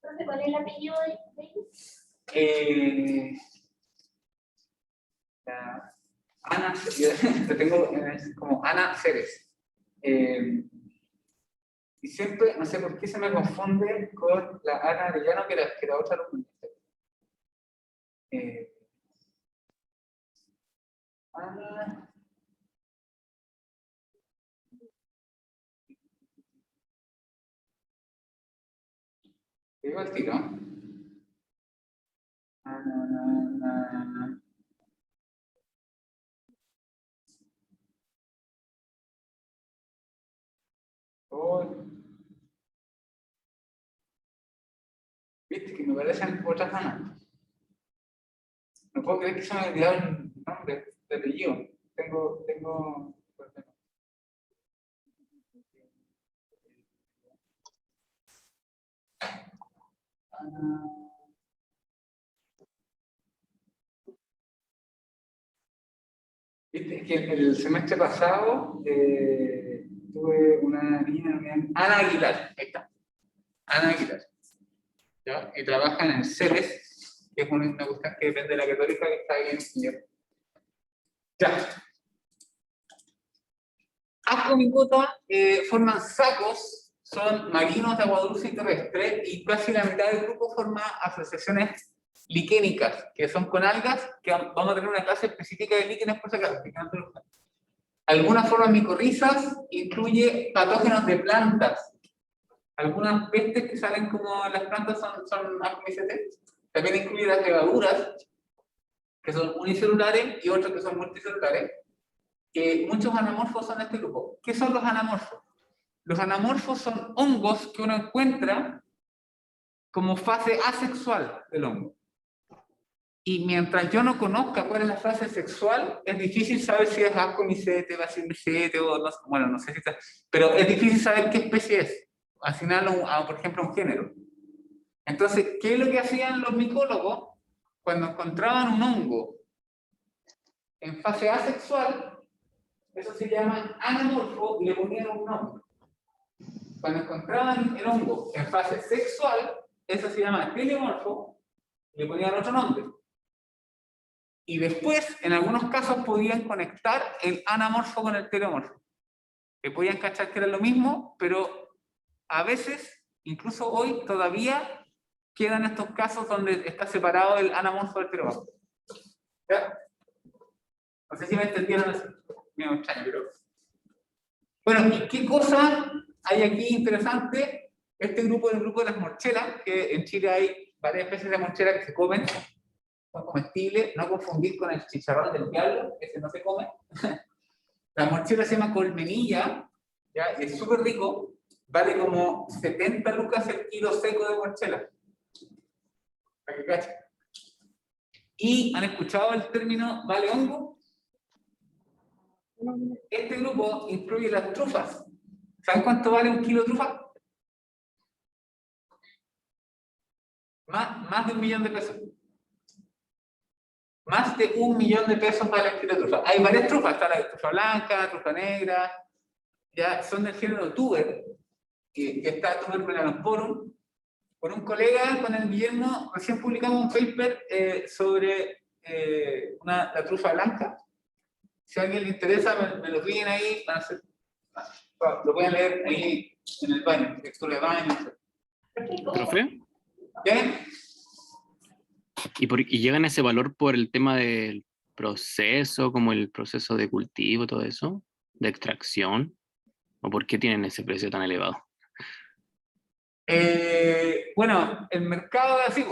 S2: ¿Cuál es el apellido de
S1: La Ana, yo te tengo como Ana Ceres. Y siempre, no sé por qué se me confunde con la Ana Arellano, que era otra alumna. Ana. Te digo al tiro. Ana. Viste que me parecen otras Ana. No puedo creer que se me ha olvidado el nombre de apellido. Tengo. Viste que el semestre pasado tuve una niña, Ana Aguilar, ahí está. Ana Aguilar. ¿Ya? Y trabaja en el CELES, que es una cuestión que depende de la Católica, que está ahí en Chile. Ya. Asco micota forman sacos, son marinos de agua dulce y terrestre, y casi la mitad del grupo forma asociaciones liquénicas, que son con algas, que vamos a tener una clase específica de líquenes por si acaso. Algunas formas micorrizas incluye patógenos de plantas. Algunas pestes que salen como las plantas son ascomycetes. También incluye las levaduras, que son unicelulares, y otras que son multicelulares. Muchos anamorfos son de este grupo. ¿Qué son los anamorfos? Los anamorfos son hongos que uno encuentra como fase asexual del hongo. Y mientras yo no conozca cuál es la fase sexual, es difícil saber si es ascomycete, bacillomycete o no, bueno, no sé si está, pero es difícil saber qué especie es, asignarlo a, por ejemplo, a un género. Entonces, ¿qué es lo que hacían los micólogos cuando encontraban un hongo en fase asexual? Eso se llama anamorfo y le ponían un nombre. Cuando encontraban el hongo en fase sexual, eso se llama teleomorfo y le ponían otro nombre. Y después, en algunos casos, podían conectar el anamorfo con el teleomorfo. Que podían cachar que era lo mismo, pero a veces, incluso hoy, todavía quedan estos casos donde está separado el anamorfo del teleomorfo. ¿Ya? No sé si me entendieron así. Medio extraño, pero... Bueno, ¿y qué cosa hay aquí interesante? Este grupo es el grupo de las morchelas, que en Chile hay varias especies de morchela que se comen. Son comestibles, no confundir con el chicharrón del diablo, ese no se come. La morchela se llama colmenilla, ¿ya? Y es súper rico, vale como 70 lucas el kilo seco de morchela. Para que cachen. ¿Y han escuchado el término vale hongo? Este grupo incluye las trufas. ¿Saben cuánto vale un kilo de trufa? Más de 1 millón de pesos. Más de 1 millón de pesos vale el kilo de trufa. Hay varias trufas, está la trufa blanca, trufa negra, ya son del género tuber, que está Tuber melanosporum. Con un colega, con el Guillermo, recién publicamos un paper sobre la trufa blanca. Si a alguien le interesa, me lo piden ahí, lo pueden leer ahí en el baño, lectura de baño.
S3: ¿Profe?
S1: ¿Bien?
S3: ¿Y llegan a ese valor por el tema del proceso, como el proceso de cultivo, todo eso? ¿De extracción? ¿O por qué tienen ese precio tan elevado?
S1: Bueno, el mercado es así,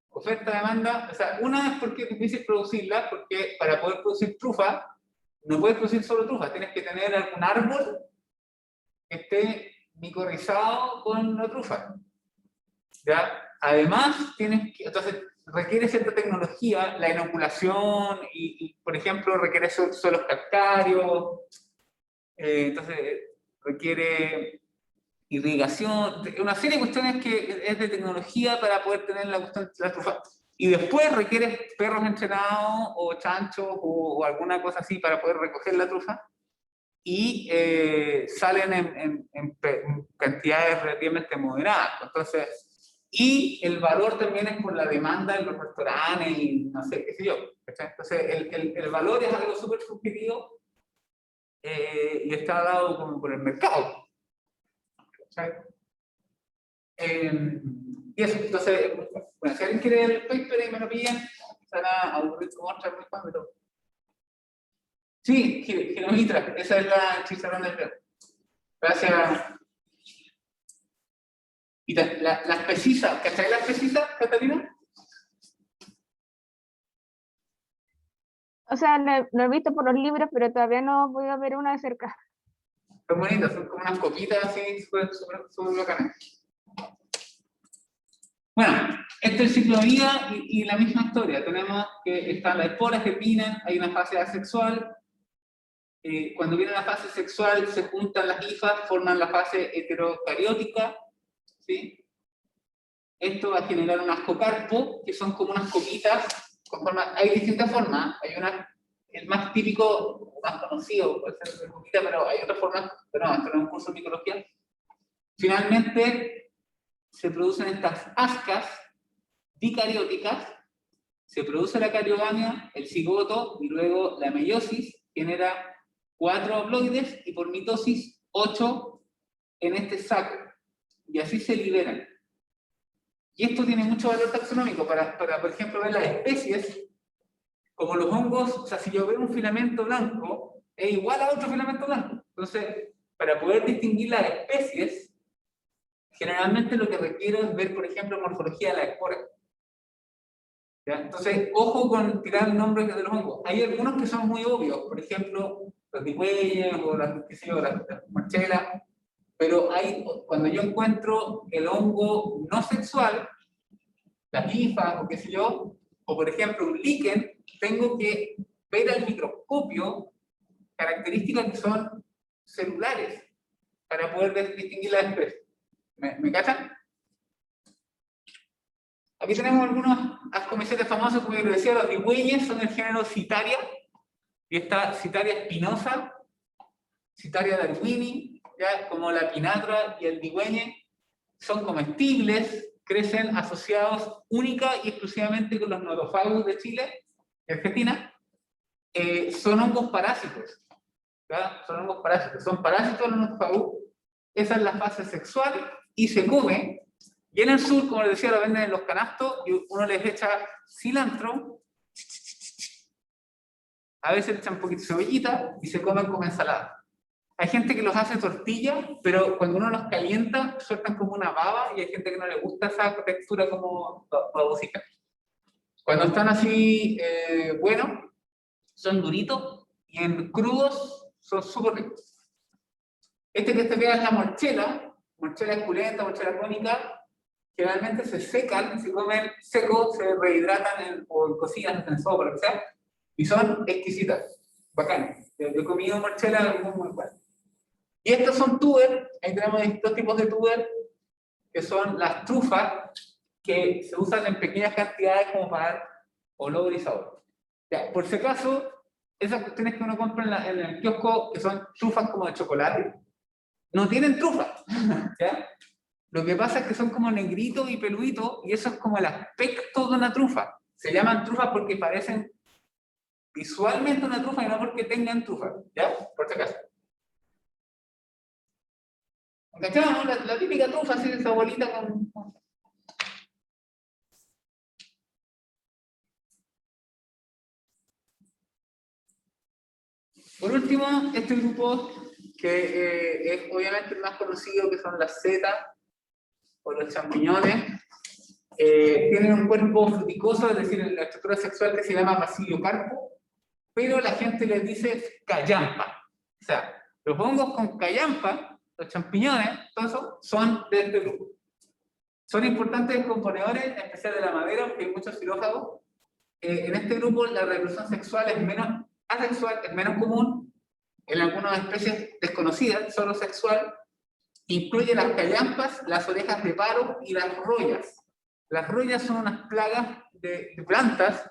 S1: oferta, demanda. O sea, una es porque es difícil producirla, porque para poder producir trufa, no puedes producir solo trufa, tienes que tener algún árbol que esté micorrizado con la trufa. ¿Ya? Además, entonces, requiere cierta tecnología, la inoculación, y por ejemplo, requiere suelos calcáreos, entonces requiere irrigación, una serie de cuestiones que es de tecnología para poder tener la trufa. Y después requiere perros entrenados, o chanchos, o alguna cosa así para poder recoger la trufa. Y salen en cantidades relativamente moderadas. Entonces, Y el valor también es por la demanda en los restaurantes y no sé, qué sé yo. ¿Cachai? Entonces, el valor es algo súper subjetivo y está dado como por el mercado. ¿Cachai? Y eso, entonces, bueno, si alguien quiere el paper y me lo piden, estará a un ritmo mostrar muy cuando, pero... Sí, Gilomitra, esa es la chicharrón del dedo. Gracias. Y las pesisas, ¿cachai las pesisas, Catalina?
S7: O sea, lo he visto por los libros, pero todavía no he podido ver una de cerca.
S1: Son bonitas, son como unas copitas así, súper bacanas. Bueno, este es el ciclo de vida y la misma historia. Tenemos que están las esporas que vienen, hay una fase asexual. Cuando viene la fase sexual, se juntan las hifas, forman la fase heterocariótica. ¿Sí? Esto va a generar un ascocarpo, que son como unas copitas, con forma, hay distintas formas, hay una, el más típico, más conocido, puede ser de coquita, pero hay otras formas, pero no, esto no es un curso de micología. Finalmente, se producen estas ascas dicarióticas, se produce la cariogamia, el cigoto, y luego la meiosis genera 4 haploides, y por mitosis 8 en este saco, y así se liberan. Y esto tiene mucho valor taxonómico para, por ejemplo, ver las especies, como los hongos. O sea, si yo veo un filamento blanco, es igual a otro filamento blanco. Entonces, para poder distinguir las especies, generalmente lo que requiero es ver, por ejemplo, morfología de la espora. ¿Ya? Entonces, ojo con tirar nombres de los hongos. Hay algunos que son muy obvios, por ejemplo, los digüeyes o las, qué sé yo, las marchelas. Pero hay, cuando yo encuentro el hongo no sexual, las hifas o qué sé yo, o por ejemplo un líquen, tengo que ver al microscopio características que son celulares para poder distinguir las especies. ¿Me cachan? Aquí tenemos algunos ascomicetes famosos, como yo les decía, los digüeyes son el género Citaria, y esta Citaria espinosa, Citaria darwini, ya como la pinatra y el digüeñe, son comestibles, crecen asociados única y exclusivamente con los notofagos de Chile y Argentina. Son hongos parásitos, ¿ya? Son hongos parásitos, son parásitos de los notofagos. Esa es la fase sexual y se come. Y en el sur, como les decía, lo venden en los canastos y uno les echa cilantro, a veces le echan un poquito de cebollita y se comen como ensalada. Hay gente que los hace tortilla, pero cuando uno los calienta, sueltan como una baba, y hay gente que no le gusta esa textura como babosita. Cuando están así, bueno, son duritos, y en crudos son súper ricos. Este que te vea es la morchela esculenta, morchela cónica. Generalmente se secan, se comen secos, se rehidratan o cocinan en sopa, lo que sea, y son exquisitas, bacanas. Yo he comido morchela muy buenas. Y estos son tuber. Ahí tenemos distintos tipos de tuber, que son las trufas, que se usan en pequeñas cantidades como para dar olor y sabor. Ya, por si acaso, esas cuestiones que uno compra en el kiosco, que son trufas como de chocolate, no tienen trufas. ¿Ya? Lo que pasa es que son como negritos y peluditos, y eso es como el aspecto de una trufa. Se llaman trufas porque parecen visualmente una trufa y no porque tengan trufas. ¿Ya? Por si acaso. ¿Cachai? La típica trufa, así de esa bolita con... Por último, este grupo, que es obviamente el más conocido, que son las setas o los champiñones, tienen un cuerpo fruticoso, es decir, la estructura sexual que se llama basiliocarpo, pero la gente les dice callampa. O sea, los hongos con callampa, los champiñones, todo eso, son de este grupo. Son importantes componedores, en especial de la madera, porque hay muchos xilófagos. En este grupo la reproducción sexual es menos asexual, es menos común. En algunas especies desconocidas, solo sexual. Incluye las callampas, las orejas de paro y las rollas. Las rollas son unas plagas de plantas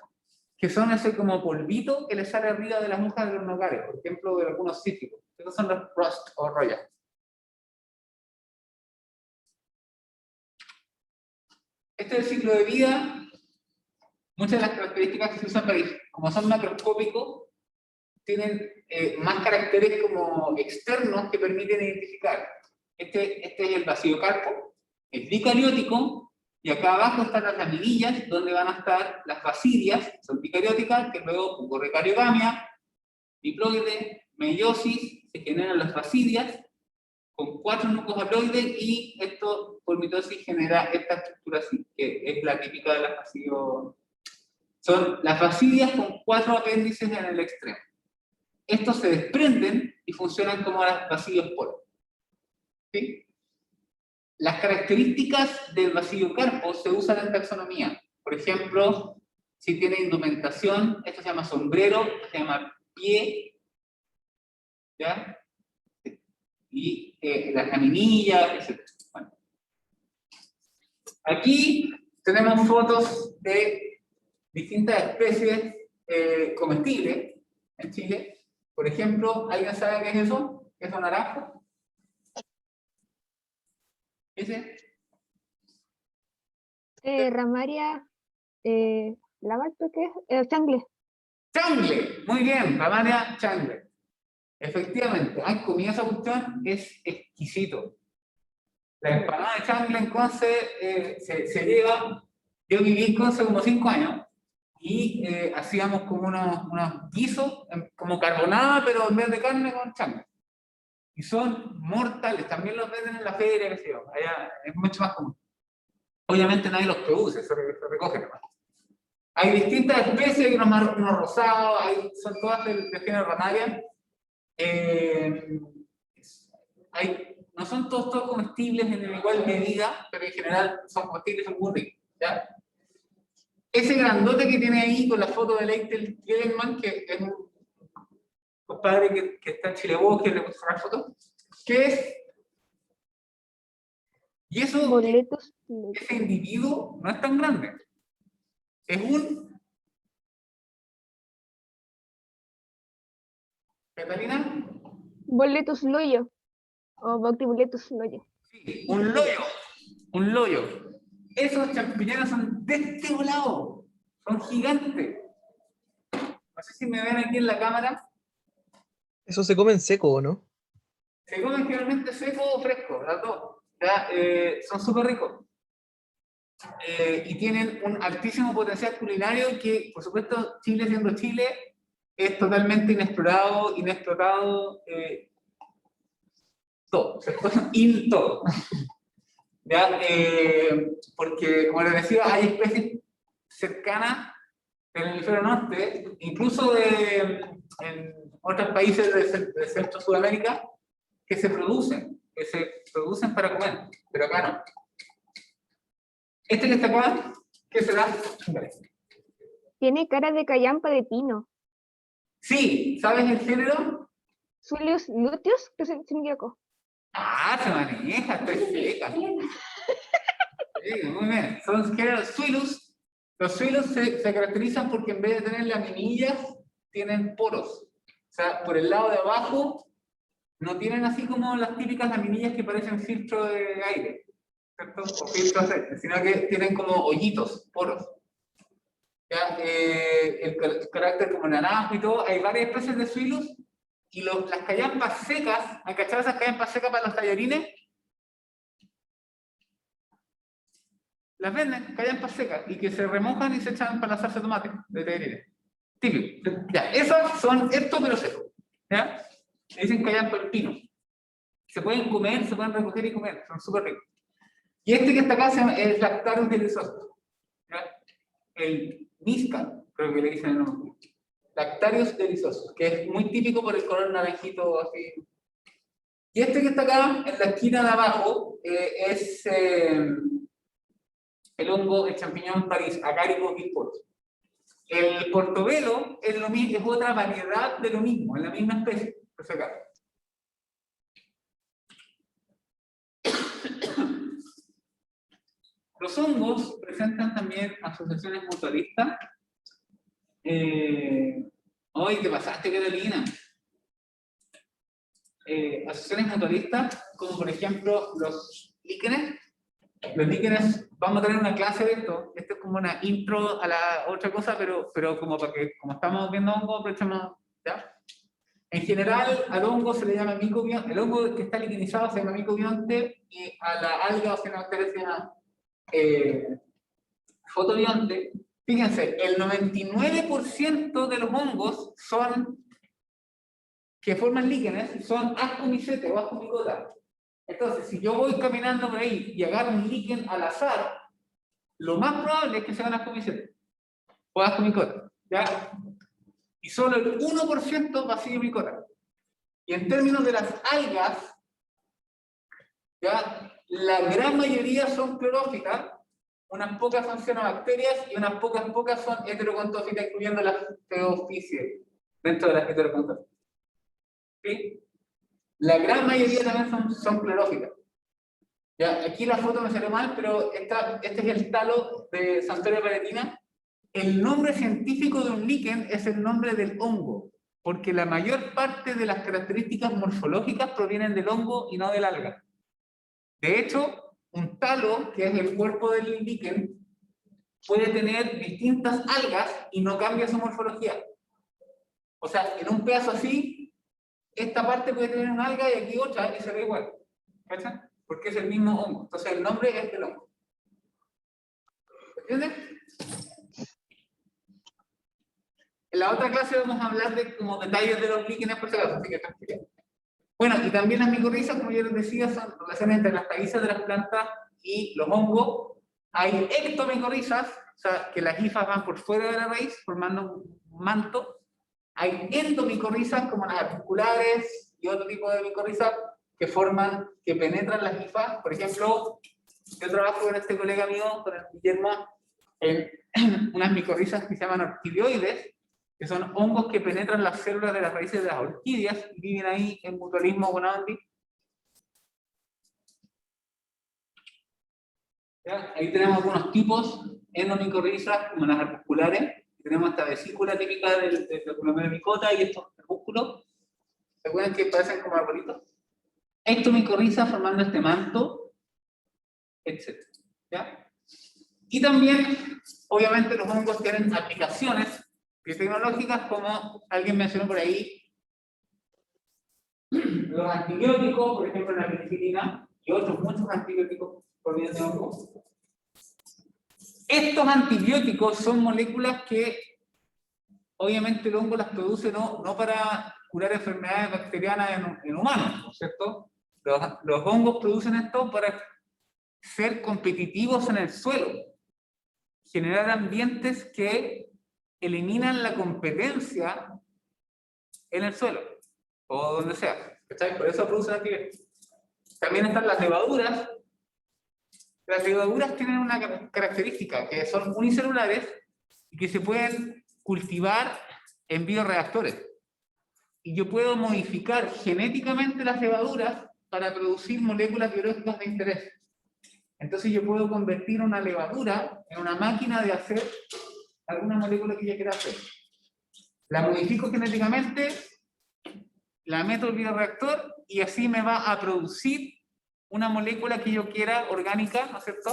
S1: que son ese como polvito que le sale arriba de las hojas de los nogales, por ejemplo, de algunos cítricos. Esos son los rust o rollas. Este es el ciclo de vida. Muchas de las características que se usan para, como son macroscópicos, tienen más caracteres como externos que permiten identificar. Este es el basiocarpo, es dicariótico, y acá abajo están las laminillas, donde van a estar las basidias, son dicarióticas, que luego ocurre cariogamia, diploide, meiosis, se generan las basidias, con 4 núcleos haploides, y esto por mitosis genera esta estructura así, que es la típica de las basidios. Son las basidias con 4 apéndices en el extremo. Estos se desprenden y funcionan como las basidios polos. ¿Sí? Las características del basidiocarpo se usan en taxonomía. Por ejemplo, si tiene indumentación, esto se llama sombrero, se llama pie, ¿ya? Y las laminillas, etc. Bueno. Aquí tenemos fotos de distintas especies comestibles en Chile. Por ejemplo, ¿alguien sabe qué es eso? ¿Qué es un naranjo? ¿Ese?
S7: Ramaria, lagarto, ¿qué es? Changle.
S1: ¡Changle! Muy bien, Ramaria changle. Efectivamente, ¿han comido esa cuestión? Es exquisito. La empanada de changle en Conce se lleva. Yo viví en Conce como 5 años y hacíamos como unos guisos, como carbonada, pero en vez de carne con changle. Y son mortales, también los venden en la feria, qué sé yo, allá es mucho más común. Obviamente nadie los produce, se recogen nomás. Hay distintas especies, hay unos rosados, son todas del género Ramaria. No son todos comestibles en igual medida, pero en general son comestibles, son muy ricos, ¿ya? Ese grandote que tiene ahí con la foto de Leighton Kellerman, que es un compadre que está en Chilebosque, que le puso una foto, ¿qué es? Y eso,
S7: Boletos.
S1: ese individuo no es tan grande. Es un... ¿Catalina?
S7: Boletus loyo. O Bactiboletus loyo.
S1: Sí, un loyo. Un loyo. Esos champiñones son de este volado. Son gigantes. No sé si me ven aquí en la cámara.
S5: Eso se come en seco, ¿o no?
S1: Se comen generalmente seco o fresco, las dos. ¿Ya? Son súper ricos. Y tienen un altísimo potencial culinario que, por supuesto, Chile siendo Chile, es totalmente inexplorado, inexplotado, todo. Todo. ¿Ya? Porque, como les decía, hay especies cercanas del hemisferio norte, incluso en otros países del centro de Sudamérica, que se producen para comer, pero acá no. Este que está acá, ¿qué será?
S7: Tiene cara de callampa de pino.
S1: Sí, ¿sabes el género?
S7: Sulius luteus, que se me equivoco.
S1: Ah, se maneja, estoy seca. Sí, muy bien. Son géneros Suilus. Los Suilus se caracterizan porque en vez de tener laminillas, tienen poros. O sea, por el lado de abajo, no tienen así como las típicas laminillas que parecen filtro de aire, ¿cierto? O filtro de aceite, sino que tienen como hoyitos, poros. ¿Ya? El carácter como naranjo y todo, hay varias especies de Suilus, y las callampas secas, ¿han cachado esas callampas secas para los tallarines? Las venden, callampas secas, y que se remojan y se echan para la salsa de tomate, de tallarines. Típico. Ya, esas son esto pero seco. ¿Ya? Le dicen callampa al pino. Se pueden comer, se pueden recoger y comer, son súper ricos. Y este que está acá es Lactarius delisosus. El Nisca, creo que le dicen el nombre. Lactarius delisosus, que es muy típico por el color naranjito así. Y este que está acá, en la esquina de abajo, es el hongo, el champiñón París, Acaricus bisporus. El portobelo es otra variedad de lo mismo, es la misma especie, por si acaso. Los hongos presentan también asociaciones mutualistas. Hoy te pasaste, Catalina. Asociaciones mutualistas, como por ejemplo los líquenes, los líquenes, vamos a tener una clase de esto. Esto es como una intro a la otra cosa, pero como para que, como estamos viendo hongo, aprovechamos, ¿ya? En general, al hongo se le llama micobionte. El hongo que está liquenizado se llama micobionte, y a la alga o cianobacteria se llama fotobionte. Fíjense, el 99% de los hongos que forman líquenes son ascomicete o ascomicota. Entonces, si yo voy caminando por ahí y agarro un líquen al azar, lo más probable es que sea un ascomicete o ascomicota, ¿ya? Y solo el 1% va a ser micota. Y en términos de las algas, ¿ya? La gran mayoría son clorófitas, unas pocas son cianobacterias y unas pocas son heterocontófitas, incluyendo las teofíceas dentro de las heterocontófitas. ¿Sí? La gran mayoría también son clorófitas. ¿Ya? Aquí la foto me salió mal, pero este es el talo de Santoria palatina. El nombre científico de un líquen es el nombre del hongo, porque la mayor parte de las características morfológicas provienen del hongo y no del alga. De hecho, un talo, que es el cuerpo del líquen, puede tener distintas algas y no cambia su morfología. O sea, en un pedazo así, esta parte puede tener una alga y aquí otra y se ve igual. ¿Cachai? Porque es el mismo hongo. Entonces el nombre es del hongo. ¿Entiendes? En la otra clase vamos a hablar de como detalles de los líquenes por si acaso, así que tranquilo. Bueno, y también las micorrizas, como yo les decía, son relaciones entre las raíces de las plantas y los hongos. Hay ectomicorrizas, o sea, que las hifas van por fuera de la raíz, formando un manto. Hay endomicorrizas, como las articulares y otro tipo de micorrizas que penetran las hifas. Por ejemplo, yo trabajo con este colega mío, con el Guillermo, en unas micorrizas que se llaman orquidioides, que son hongos que penetran las células de las raíces de las orquídeas y viven ahí en mutualismo con Andy. ¿Ya? Ahí tenemos algunos tipos endomicorrizas, como las articulares. Tenemos esta vesícula típica del micota y estos músculos. ¿Se acuerdan que parecen como arbolitos? Ectomicorriza formando este manto, etc. ¿Ya? Y también, obviamente, los hongos tienen aplicaciones biotecnológicas, como alguien mencionó por ahí, los antibióticos, por ejemplo, la penicilina, y otros muchos antibióticos provienen de hongos. Estos antibióticos son moléculas que, obviamente, el hongo las produce no para curar enfermedades bacterianas en humanos, ¿no es cierto? Los hongos producen esto para ser competitivos en el suelo, generar ambientes que eliminan la competencia en el suelo, o donde sea. ¿Cachai? Por eso producen antibióticos. También están las levaduras. Las levaduras tienen una característica, que son unicelulares y que se pueden cultivar en bioreactores. Y yo puedo modificar genéticamente las levaduras para producir moléculas biológicas de interés. Entonces yo puedo convertir una levadura en una máquina de hacer alguna molécula que yo quiera hacer. La modifico genéticamente, la meto al bioreactor y así me va a producir una molécula que yo quiera, orgánica, ¿no es cierto?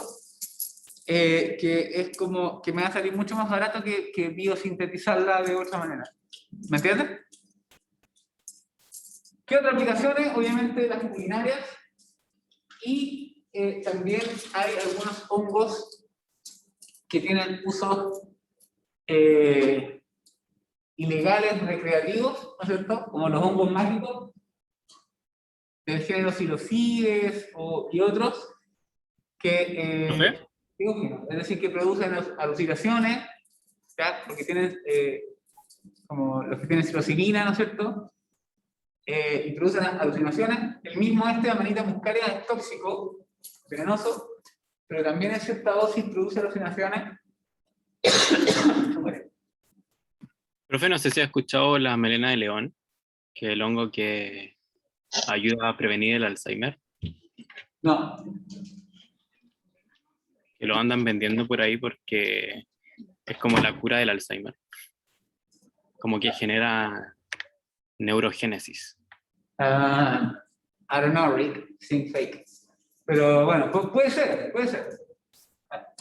S1: Que es como que me va a salir mucho más barato que biosintetizarla de otra manera. ¿Me entiendes? ¿Qué otras aplicaciones? Obviamente las culinarias. Y también hay algunos hongos que tienen usos ilegales, recreativos, ¿no es cierto? Como los hongos mágicos del género psilocides y otros que es decir, que producen alucinaciones, ¿ya? Porque tienen como los que tienen psilocibina, ¿no es cierto? Y producen alucinaciones. El mismo Amanita muscaria, es tóxico, venenoso, pero también en cierta dosis produce alucinaciones.
S3: Profe, no sé si ha escuchado la melena de león, que es el hongo que ayuda a prevenir el Alzheimer,
S1: No.
S3: que lo andan vendiendo por ahí porque es como la cura del Alzheimer, como que genera neurogénesis.
S1: I don't know, Rick. Think fake. Pero bueno, puede ser, puede ser.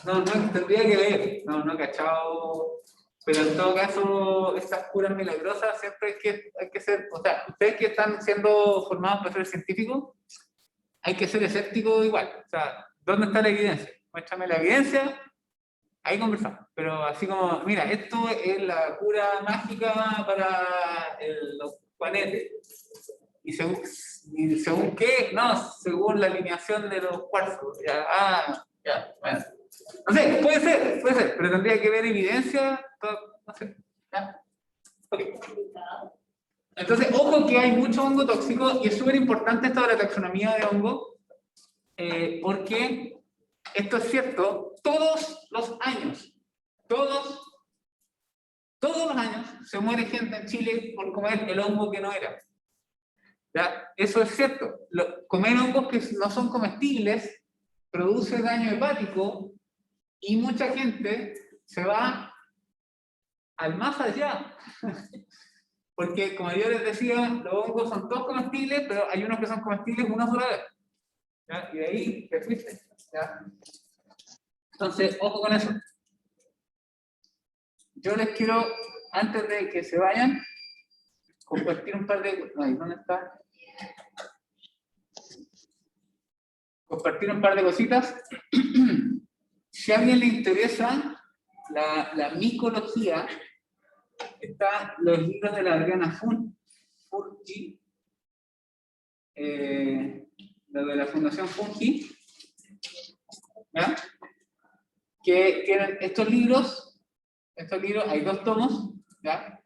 S1: No, no tendría que ver, no he cachado. Pero en todo caso, estas curas milagrosas siempre hay que ser, o sea, ustedes que están siendo formados para ser científicos, hay que ser escépticos igual. O sea, ¿dónde está la evidencia? Muéstrame la evidencia, ahí conversamos. Pero así como, mira, esto es la cura mágica para los planetas. ¿Y según qué? No, según la alineación de los cuarzos. Ya, bueno. No sé, puede ser, pero tendría que ver evidencia, no sé. ¿Ya? Okay. Entonces, ojo que hay mucho hongo tóxico y es súper importante esto de la taxonomía de hongo, porque esto es cierto, todos los años se muere gente en Chile por comer el hongo que no era. ¿Ya? Eso es cierto. Comer hongos que no son comestibles produce daño hepático y mucha gente se va al más allá. Porque, como yo les decía, los hongos son todos comestibles, pero hay unos que son comestibles una sola vez. ¿Ya? Y de ahí te fuiste. ¿Ya? Entonces, ojo con eso. Yo les quiero, antes de que se vayan, compartir un par de... Ay, ¿dónde está? Compartir un par de cositas. Si a alguien le interesa la micología, están los libros de la Adriana Fungi, lo de la Fundación Fungi, ¿ya? Que tienen estos libros, hay 2 tomos, ¿ya?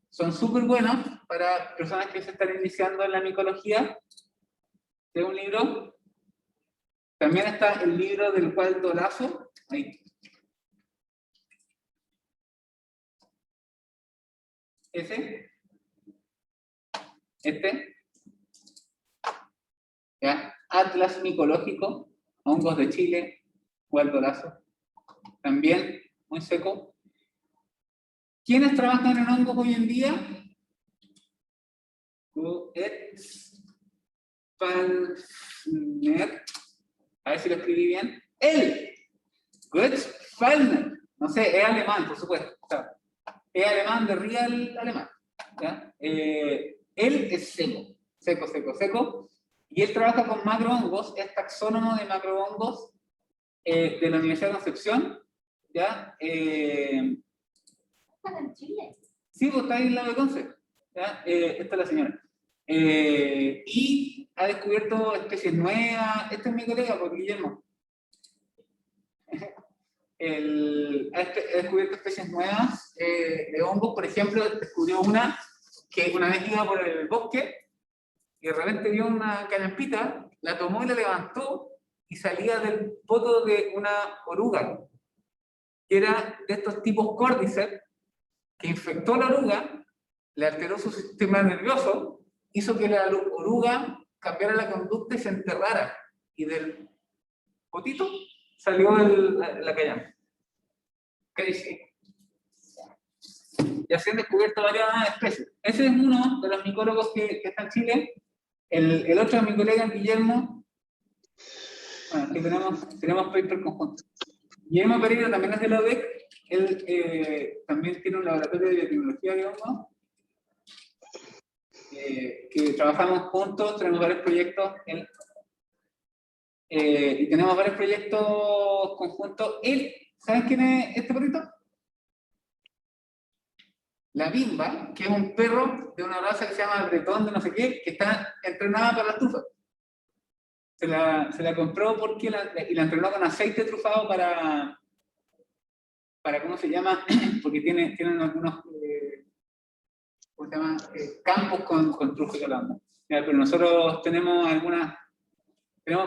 S1: Son súper buenos para personas que se están iniciando en la micología. De un libro. También está el libro del Waldo Lazo, ahí. Ese. Este. ¿Ya? Atlas micológico, hongos de Chile, Waldo Lazo. También muy seco. ¿Quiénes trabajan en hongos hoy en día? Falner. A ver si lo escribí bien. Falner. No sé, es alemán, por supuesto. O sea, es alemán de real alemán. ¿Ya? Él es seco. Y él trabaja con macrohongos, es taxónomo de macrohongos de la Universidad de Concepción. ¿Ya?
S2: ¿Están en Chile?
S1: Sí, pues está ahí en la de Conce. ¿Ya? Esta es la señora. Y ha descubierto especies nuevas. Este es mi colega, por Guillermo. Ha descubierto especies nuevas de hongos. Por ejemplo, descubrió una que una vez iba por el bosque y de repente vio una canampita, la tomó y la levantó y salía del poto de una oruga, que era de estos tipos Cordyceps, que infectó la oruga, le alteró su sistema nervioso, hizo que la oruga cambiara la conducta y se enterrara. Y del potito salió la callama. Crazy. Y así han descubierto varias especies. Ese es uno de los micólogos que está en Chile. El otro es mi colega Guillermo. Bueno, aquí tenemos paper conjunto. Guillermo Pereira también es de la UDEC. Él también tiene un laboratorio de biotecnología de hongos. Que trabajamos juntos, tenemos varios proyectos. Y tenemos varios proyectos conjuntos. ¿Saben quién es este perrito? La Bimba, que es un perro de una raza que se llama bretón de no sé qué, que está entrenada para la trufa. Se la compró porque y la entrenó con aceite trufado para ¿cómo se llama? Porque tienen algunos ¿cómo se llama? Campos con trufa y holanda. Pero nosotros tenemos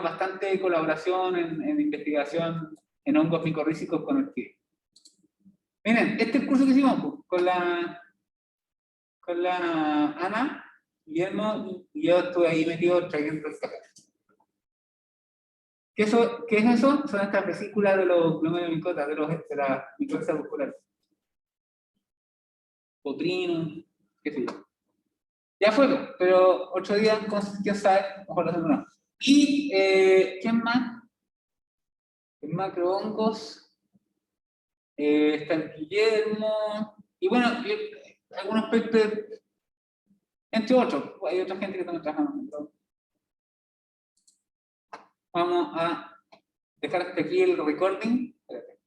S1: bastante colaboración en investigación en hongos micorrízicos con orquídeas. Miren, este es el curso que hicimos con la Ana, Guillermo, y yo estuve ahí metido trayendo el café. ¿Qué es eso? Son estas vesículas de los glomerulomicotas, de las microbiota musculares. Potrino, qué sé yo. Ya fue, pero 8 días, ¿quién sabe? Mejor lo hacemos. Y, ¿quién más? En macrohongos, está el Guillermo, y bueno, algunos papers, entre otros, hay otra gente que también trabaja en esto. Vamos a dejar hasta aquí el recording. Espérate.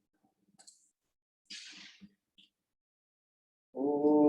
S1: Oh.